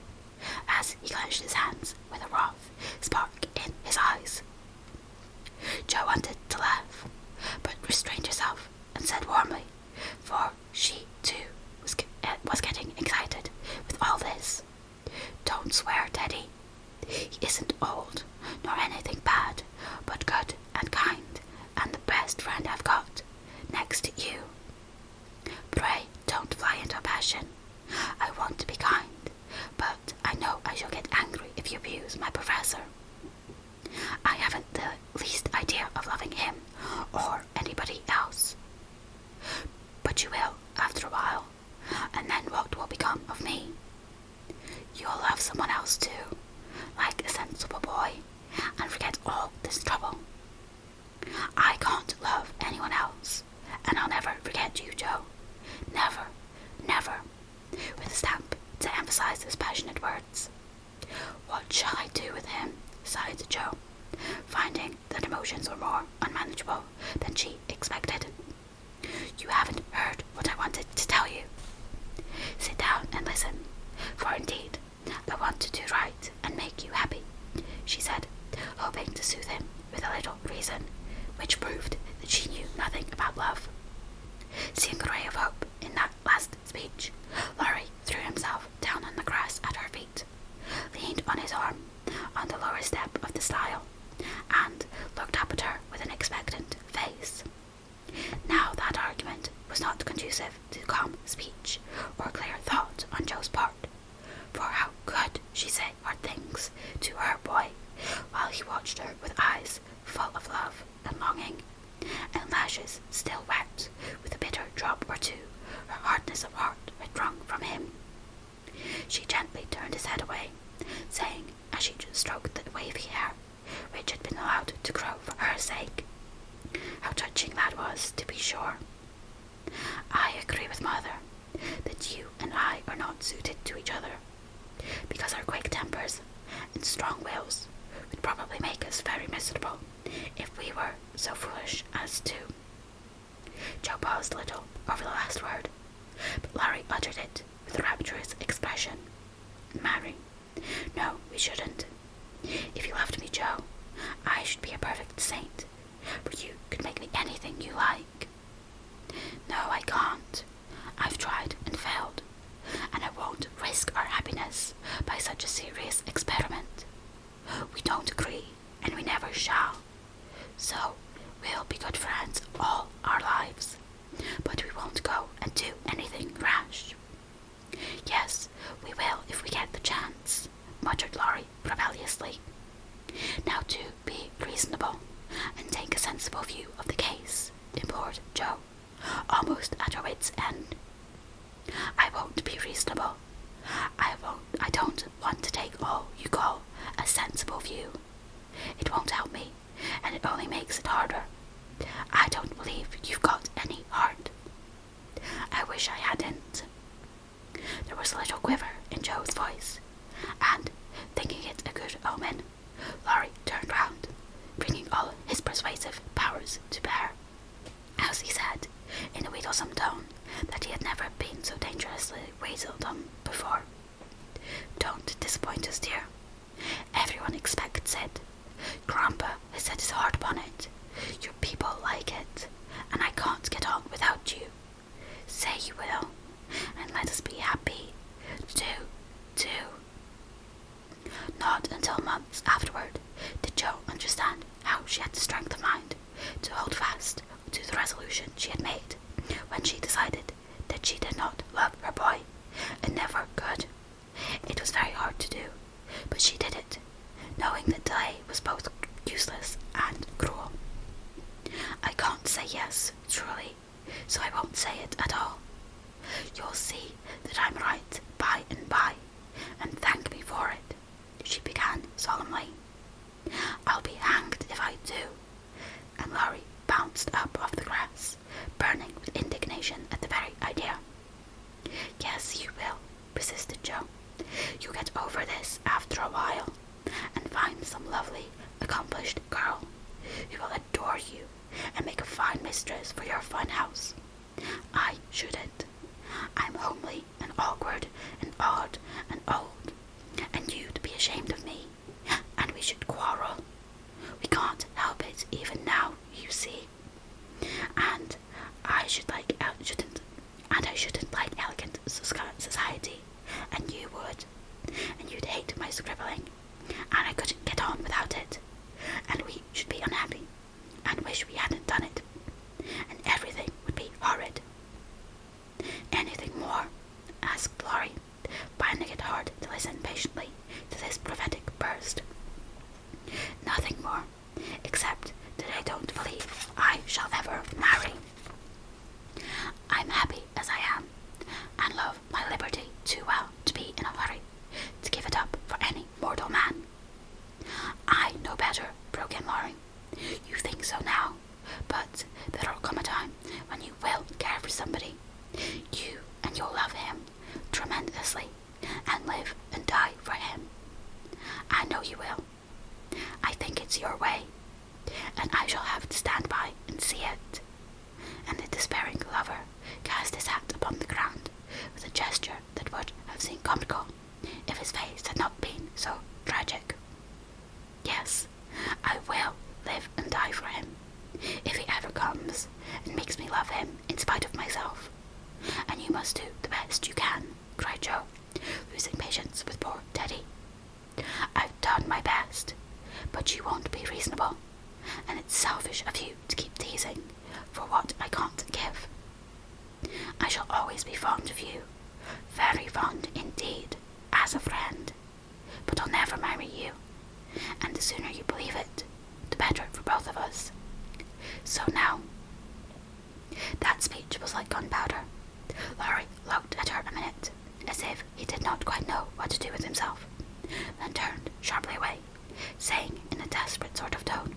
as he clenched his hands with a wrath spark in his eyes. Joe wanted to laugh, but restrained herself and said warmly, for she too was getting excited with all this, "Don't swear, Teddy. He isn't old, nor anything bad, but good and kind, and the best friend I've got, next to you. Pray don't fly into a passion. I want to be kind, but I know I shall get angry if you abuse my professor. I haven't the least idea of loving him or anybody else. But you will after a while, and then what will become of me? You'll love someone else too, like a sensible boy, and forget all this trouble. I can't love anyone else, and I'll never forget you, Joe. Never, never," with a stamp to emphasize his passionate words. "What shall I do with him?" sighed Joe, finding that emotions were more unmanageable than she expected. "You haven't heard what I wanted to tell you. Sit down and listen, for indeed I want to do right and make you happy," she said, hoping to soothe him with a little reason, which proved that she knew nothing about love. Seeing a ray of hope in that last speech, Laurie threw himself down on the grass at her feet, leaned on his arm on the lower step of the stile, and looked up at her with an expectant face. Now that argument was not conducive to calm speech or clear thought on Joe's part, for how could she say hard things to her boy while he watched her with eyes full of love and longing, and lashes still wet with a bitter drop or two her hardness of heart had wrung from him? She gently turned his head away, saying, as she stroked the wavy hair, which had been allowed to grow for her sake, "How touching that was, to be sure. I agree with Mother that you and I are not suited to each other, because our quick tempers and strong wills would probably make us very miserable if we were so foolish as to." Joe paused a little over the last word, but Laurie uttered it with a rapturous expression. "Marry? No, we shouldn't. If you loved me, Joe, I should be a perfect saint, for you could make me anything you like." "No, I can't. I've tried and failed, and I won't risk our happiness by such a serious experiment. We don't agree, and we never shall. So we'll be good friends all our lives, but we won't go and do anything rash. Yes, we will if we get the chance, muttered Laurie rebelliously. Now do be reasonable and take a sensible view of the case, implored Jo, almost at her wits' end. I won't be reasonable. I don't want to take all you call a sensible view. It won't help me, and it only makes it harder. I don't believe you've got any heart. I wish I hadn't. There was a little quiver in Jo's voice, and, thinking it a good omen, Laurie turned round, bringing all his persuasive powers to bear, as he said, in a wheedlesome tone that he had never been so dangerously wheedledum before. Don't disappoint us, dear. Everyone expects it. Grandpa has set his heart upon it. Your people like it, and I can't get on without you. Say you will, and let us be happy. Do. Not until months afterward did Jo understand how she had the strength of mind to hold fast to the resolution she had made when she decided that she did not love her boy and never could. It was very hard to do, but she did it, knowing that delay was both useless and cruel. I can't say yes, truly, so I won't say it at all. You'll see that I'm right by and by, and thank me for it, she began solemnly. I'll be hanged if I do. And Laurie bounced up off the grass, burning with indignation at the very idea. Yes, you will, persisted Jo. You'll get over this after a while, and find some lovely, accomplished girl who will adore you and make a fine mistress for your fine house. I shouldn't. I'm homely and awkward and odd and old, and you'd be ashamed of me, and we should quarrel. We can't help it even now, you see. And I shouldn't like elegant society, and you would, and you'd hate my scribbling, and I couldn't get on without it, and we should be unhappy, and wish we hadn't done it, and everything would be horrid. Anything more? Asked Laurie, finding it hard to listen patiently to this prophetic burst. Nothing more, except that I don't believe I shall ever marry. I'm happy as I am, and love my liberty too well to be in a hurry to give it up for any mortal man. I know better, broke in Laurie. You think so now, but there'll come a time when you will care for somebody. You, and you'll love him tremendously, and live and die for him. I know you will. I think it's your way, and I shall have to stand by and see it. And the despairing lover cast his hat upon the ground with a gesture that would have seemed comical if his face had not been so tragic. Yes, I will live and die for him, if he ever comes and makes me love him in spite of myself. And you must do the best you can, cried Jo, losing patience with poor Teddy. I've done my best, but you won't be reasonable, and it's selfish of you to keep teasing for what I can't give. I shall always be fond of you, very fond indeed, as a friend, but I'll never marry you, and the sooner you believe it, the better for both of us. So now. That speech was like gunpowder. Laurie looked at her a minute, as if he did not quite know what to do with himself, then turned sharply away, saying in a desperate sort of tone,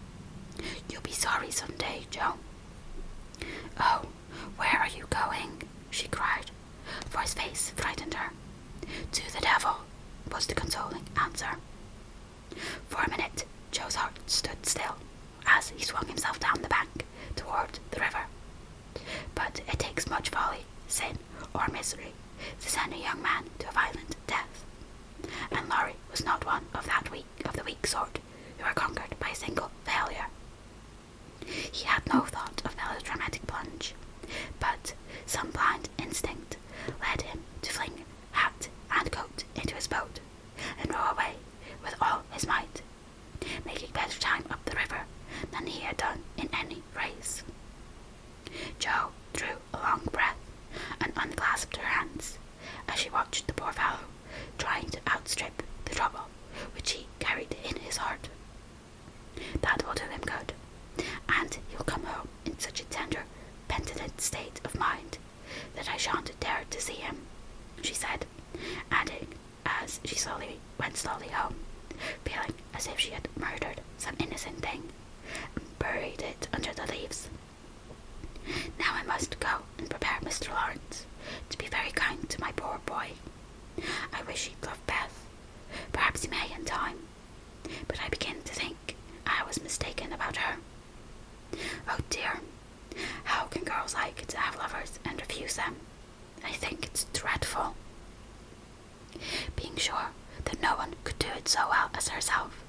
You'll be sorry some day, Jo. Oh, where are you going? She cried, for his face frightened her. To the devil, was the consoling answer. For a minute, Jo's heart stood still, as he swung himself down the bank toward the river. But it takes much folly, sin, or misery to send a young man to a violent death, and Laurie was not one of the weak sort who are conquered by a single failure. He had no thought of melodramatic plunge, but some blind instinct led him to fling hat and coat into his boat and row away with all his might, making better time up the he had done in any race. Jo drew a long breath and unclasped her hands as she watched the poor fellow trying to outstrip the trouble which he carried in his heart. That will do him good, and he'll come home in such a tender, penitent state of mind that I shan't dare to see him, she said, adding, as she went slowly home, feeling as if she had murdered some innocent thing and buried it under the leaves. Now I must go and prepare Mr. Lawrence to be very kind to my poor boy. I wish he'd love Beth. Perhaps he may in time, but I begin to think I was mistaken about her. Oh dear, how can girls like to have lovers and refuse them? I think it's dreadful. Being sure that no one could do it so well as herself,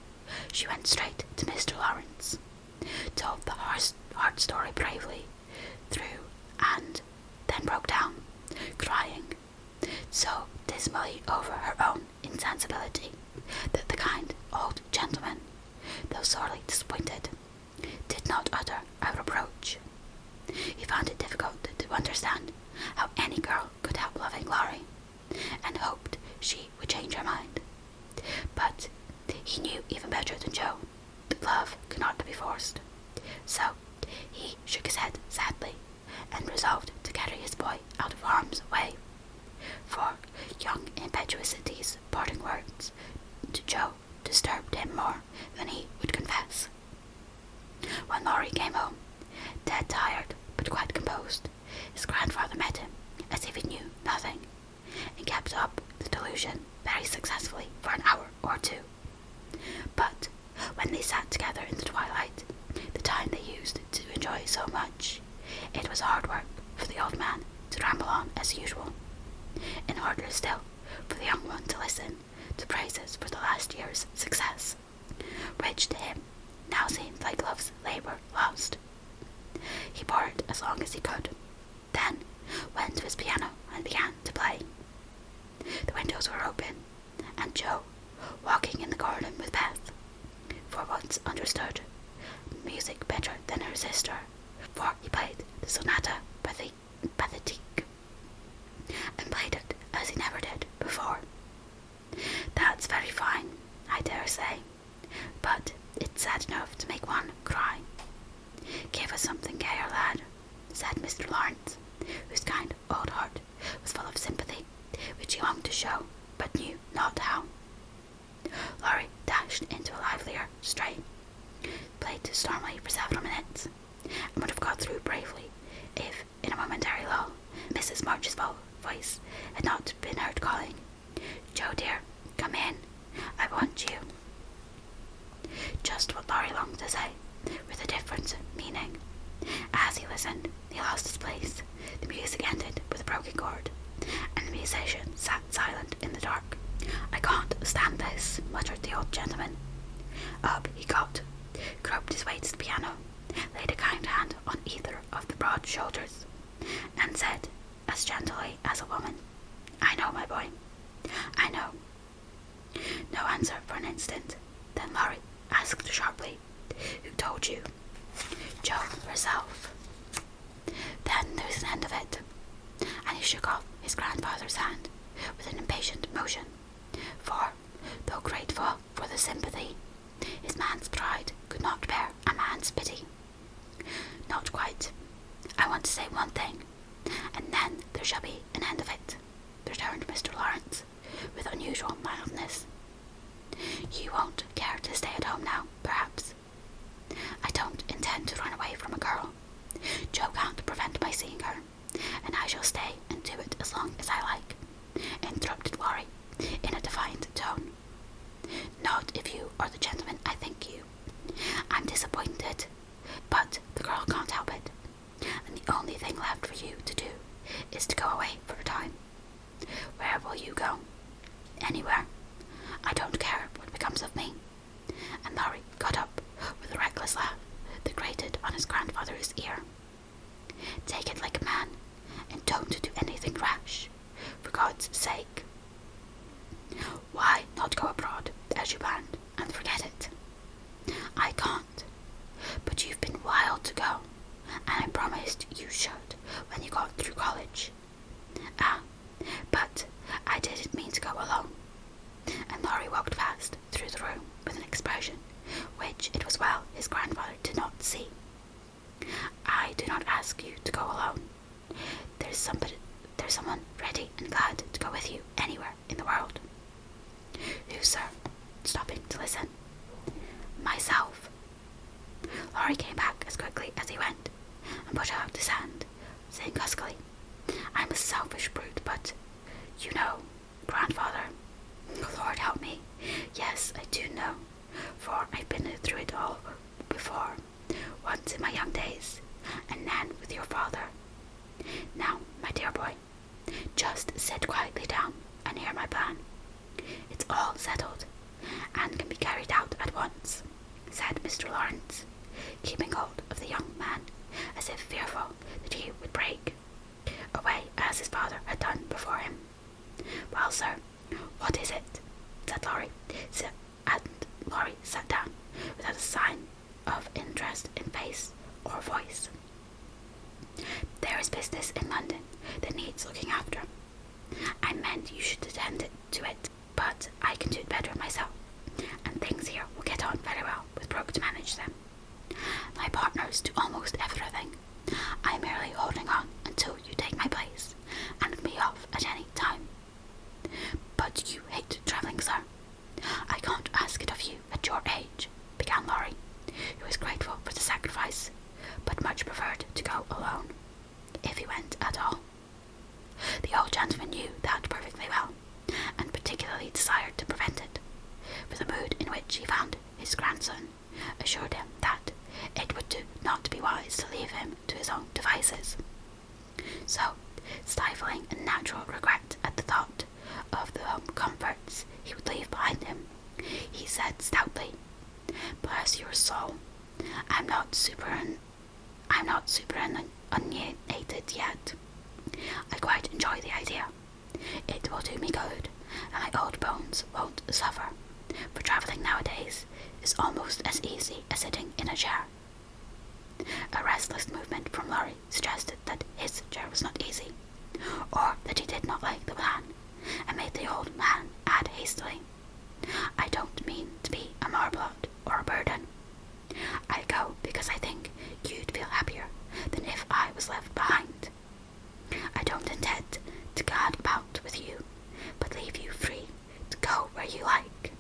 she went straight to Mr. Lawrence, told the hard story bravely through, and then broke down, crying so dismally over her own insensibility that the kind old gentleman, though sorely disappointed, did not utter a reproach. He found it difficult to understand how any girl could help loving Laurie, and hoped she would change her mind. But he knew even better than Jo that love could not be forced. So he shook his head sadly and resolved to carry his boy out of harm's way, for young impetuosity's parting words to Jo disturbed him more than he would confess. When Laurie came home, dead tired but quite composed, his grandfather met him as if he knew nothing, and kept up the delusion very successfully for an hour or two. But when they sat together in the twilight, the time they used to enjoy so much, it was hard work for the old man to ramble on as usual, and harder still for the young one to listen to praises for the last year's success, which to him now seemed like love's labour lost. He bore it as long as he could, then went to his piano and began to play. The windows were open, and Jo, walking in the garden with Beth, for once understood music better than her sister, for he played the Sonata Pathétique, and played it as he never did before. That's very fine, I dare say, but it's sad enough to make one cry. Give us something gayer, lad, said Mr. Lawrence, whose kind old heart was full of sympathy, which he longed to show, but knew not how. Laurie dashed into a livelier strain, played stormily for several minutes, and would have got through bravely if, in a momentary lull, Mrs. March's voice had not been heard calling, "Jo dear, come in, I want you." Just what Laurie longed to say, with a different meaning. As he listened, he lost his place. The music ended with a broken chord, and the musician sat silent in the dark. "I can't stand this," muttered the old gentleman. Up he got, groped his way to the piano, laid a kind hand on either of the broad shoulders, and said, as gently as a woman, "I know, my boy, I know." No answer for an instant. Then Laurie asked sharply, "Who told you?" "Jo herself." "Then there's an end of it," and he shook off his grandfather's hand with an impatient motion, for, though grateful for the sympathy, his man's pride could not bear a man's pity. "Not quite. I want to say one thing, and then there shall be an end of it," returned Mr. Lawrence, with unusual mildness. "You won't care to stay at home now, perhaps? I don't intend to run away from a girl. Jo can't prevent my seeing her, and I shall stay and do it as long as I like," interrupted Laurie in a defiant tone. "Not if you are the gentleman I think you. I'm disappointed, but the girl can't help it, and the only thing left for you to do is to go away for a time. Where will you go?" "Anywhere. I don't care what becomes of me." And Laurie got up with a reckless laugh that grated on his grandfather's ear. "Take it like a man, and don't do anything rash, for God's sake. Why not go abroad as you planned and forget it?" "I can't. But you've to go, and I promised you should when you got through college. Ah, but I didn't mean to go alone." And Laurie walked fast through the room with an expression which it was well his grandfather did not see. "I do not ask you to go alone. There's someone ready and glad to go with you anywhere in the world." "Who, sir?" stopping to listen. "Myself." Laurie came back as quickly as he went and put out his hand, saying huskily, "I'm a selfish brute, but, you know, grandfather, Lord help me, yes, I do know, for I've been through it all before, once in my young days, and then with your father. Now, my dear boy, just sit quietly down and hear my plan. It's all settled, and can be carried out at once," said Mr. Lawrence, keeping hold of the young man as if fearful that he would break away as his father had done before him. "Well, sir, what is it?" said Laurie, and Laurie sat down without a sign of interest in face or voice. "There is business in London that needs looking after. I meant you should attend to it, but I can do it better myself, and things here will get on very well with Brooke to manage them. My partners do almost everything. I'm merely holding on until you take my place, and can be off at any time." "But you hate travelling, sir." "I can't ask it of you at your age," began Laurie, who was grateful for the sacrifice, but much preferred to go alone, if he went at all. The old gentleman knew that perfectly well, and particularly desired to prevent it, for the mood in which he found his grandson assured him that it would not be wise to leave him to his own devices. So, stifling a natural regret at the thought of the home comforts he would leave behind him, he said stoutly, "Bless your soul, I'm not superannuated yet. I quite enjoy the idea. It will do me good, and my old bones won't suffer, for travelling nowadays is almost as easy as sitting in a chair." A restless movement from Laurie suggested that his chair was not easy, or that he did not like the plan, and made the old man add hastily, "I don't mean to be a marblot or a burden. I go because I think you'd feel happier than if I was left behind. I don't intend to gad about with you, but leave you free to go where you like,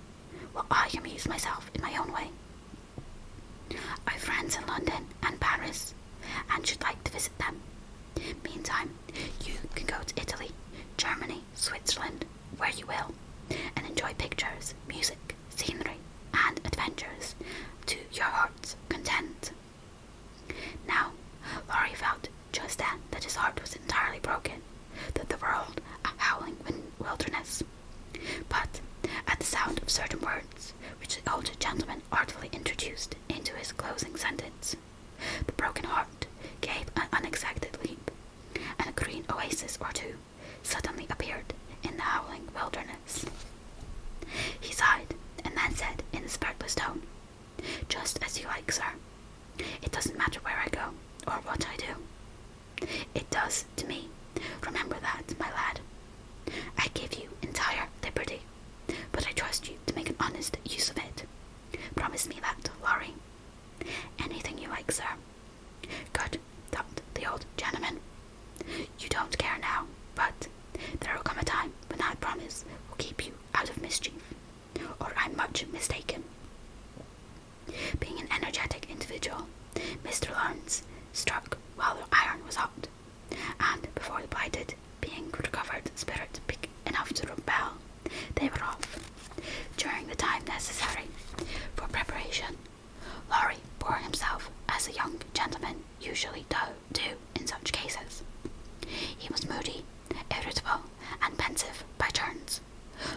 while I amuse myself in my own way. I've friends in London and Paris, and should like to visit them. Meantime, you can go to Italy, Germany, Switzerland, where you will, and enjoy pictures, music, scenery, and adventures to your heart's content." Now, Laurie felt just then that his heart was entirely broken, that the world a howling wilderness. But at the sound of certain words, which the old gentleman artfully introduced into his closing sentence, the broken heart gave an unexpected leap, and a green oasis or two suddenly appeared in the howling wilderness. He sighed, and then said in a spiritless tone, "Just as you like, sir. It doesn't matter where I go, or what I do." "It does to me. Remember that, my lad. I give you entire liberty, but I trust you to make an honest use of it. Promise me that, Laurie." "Anything you like, sir." "Good," thought the old gentleman. "You don't care now, but there will come a time when I promise will keep you out of mischief, or I'm much mistaken." Being an energetic individual, Mr. Lawrence struck while the iron was hot, and before the blighted being recovered spirit big enough to rebel, they were off. During the time necessary for preparation, Laurie bore himself as a young gentleman usually do in such cases. He was moody, irritable, and pensive by turns,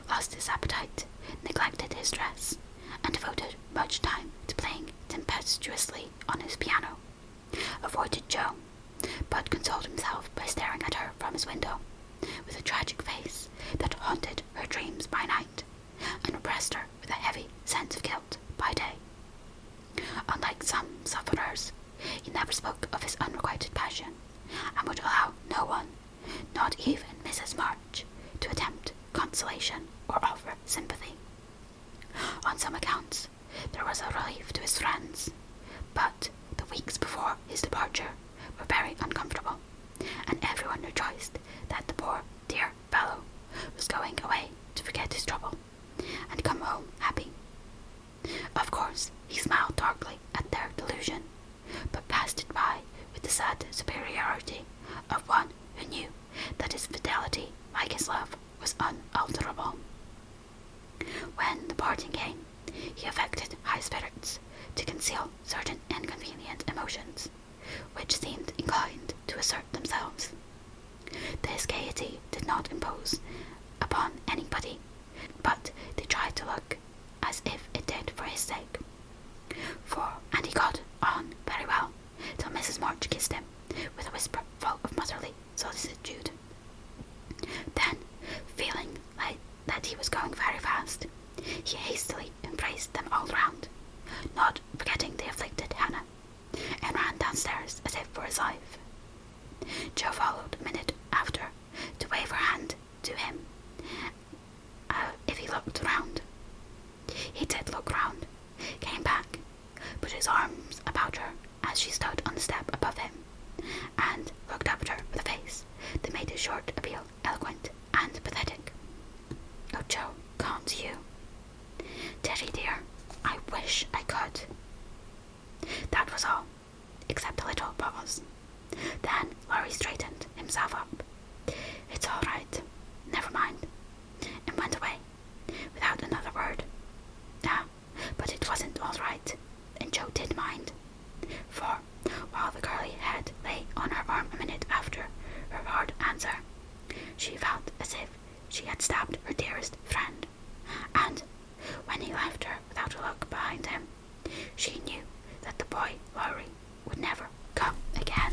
lost his appetite, neglected his dress, and devoted much time to playing tempestuously on his piano, avoided Jo, but consoled himself by staring at her from his window, with a tragic face that haunted her dreams by night, and oppressed her with a heavy sense of guilt by day. Unlike some sufferers, he never discretion, and would allow no one, not even Mrs. March, to attempt consolation or offer sympathy. On some accounts, there was a relief to his friends, but the weeks before his departure were very uncomfortable, and everyone rejoiced that the poor dear fellow was going away to forget his trouble and come home happy. Of course, he smiled darkly at their delusion, but passed it by with the sad superiority of one who knew that his fidelity, like his love, was unalterable. When the parting came, he affected high spirits to conceal certain inconvenient emotions, which seemed inclined to assert themselves. This gaiety did not impose upon anybody, but they tried to look as if it did for his sake. And he got on very well, till Mrs. March kissed him with a whisper full of motherly solicitude. Then, feeling like that he was going very fast, he hastily embraced them all round, not forgetting the afflicted Hannah, and ran downstairs as if for his life. Jo followed a minute after to wave her hand to him if he looked round. He did look round, came back, put his arms about her as she stood on the step above him, and looked up at her with a face that made his short appeal eloquent and pathetic. "Oh, Jo, can't you? Teddy dear, I wish I could." That was all, except a little pause. Then Laurie straightened himself up. "It's all right, never mind," and went away without another word. But it wasn't all right, and Jo did mind, for while the curly head lay on her arm a minute after her hard answer, she felt as if she had stabbed her dearest friend, and when he left her without a look behind him, she knew that the boy Laurie would never come again.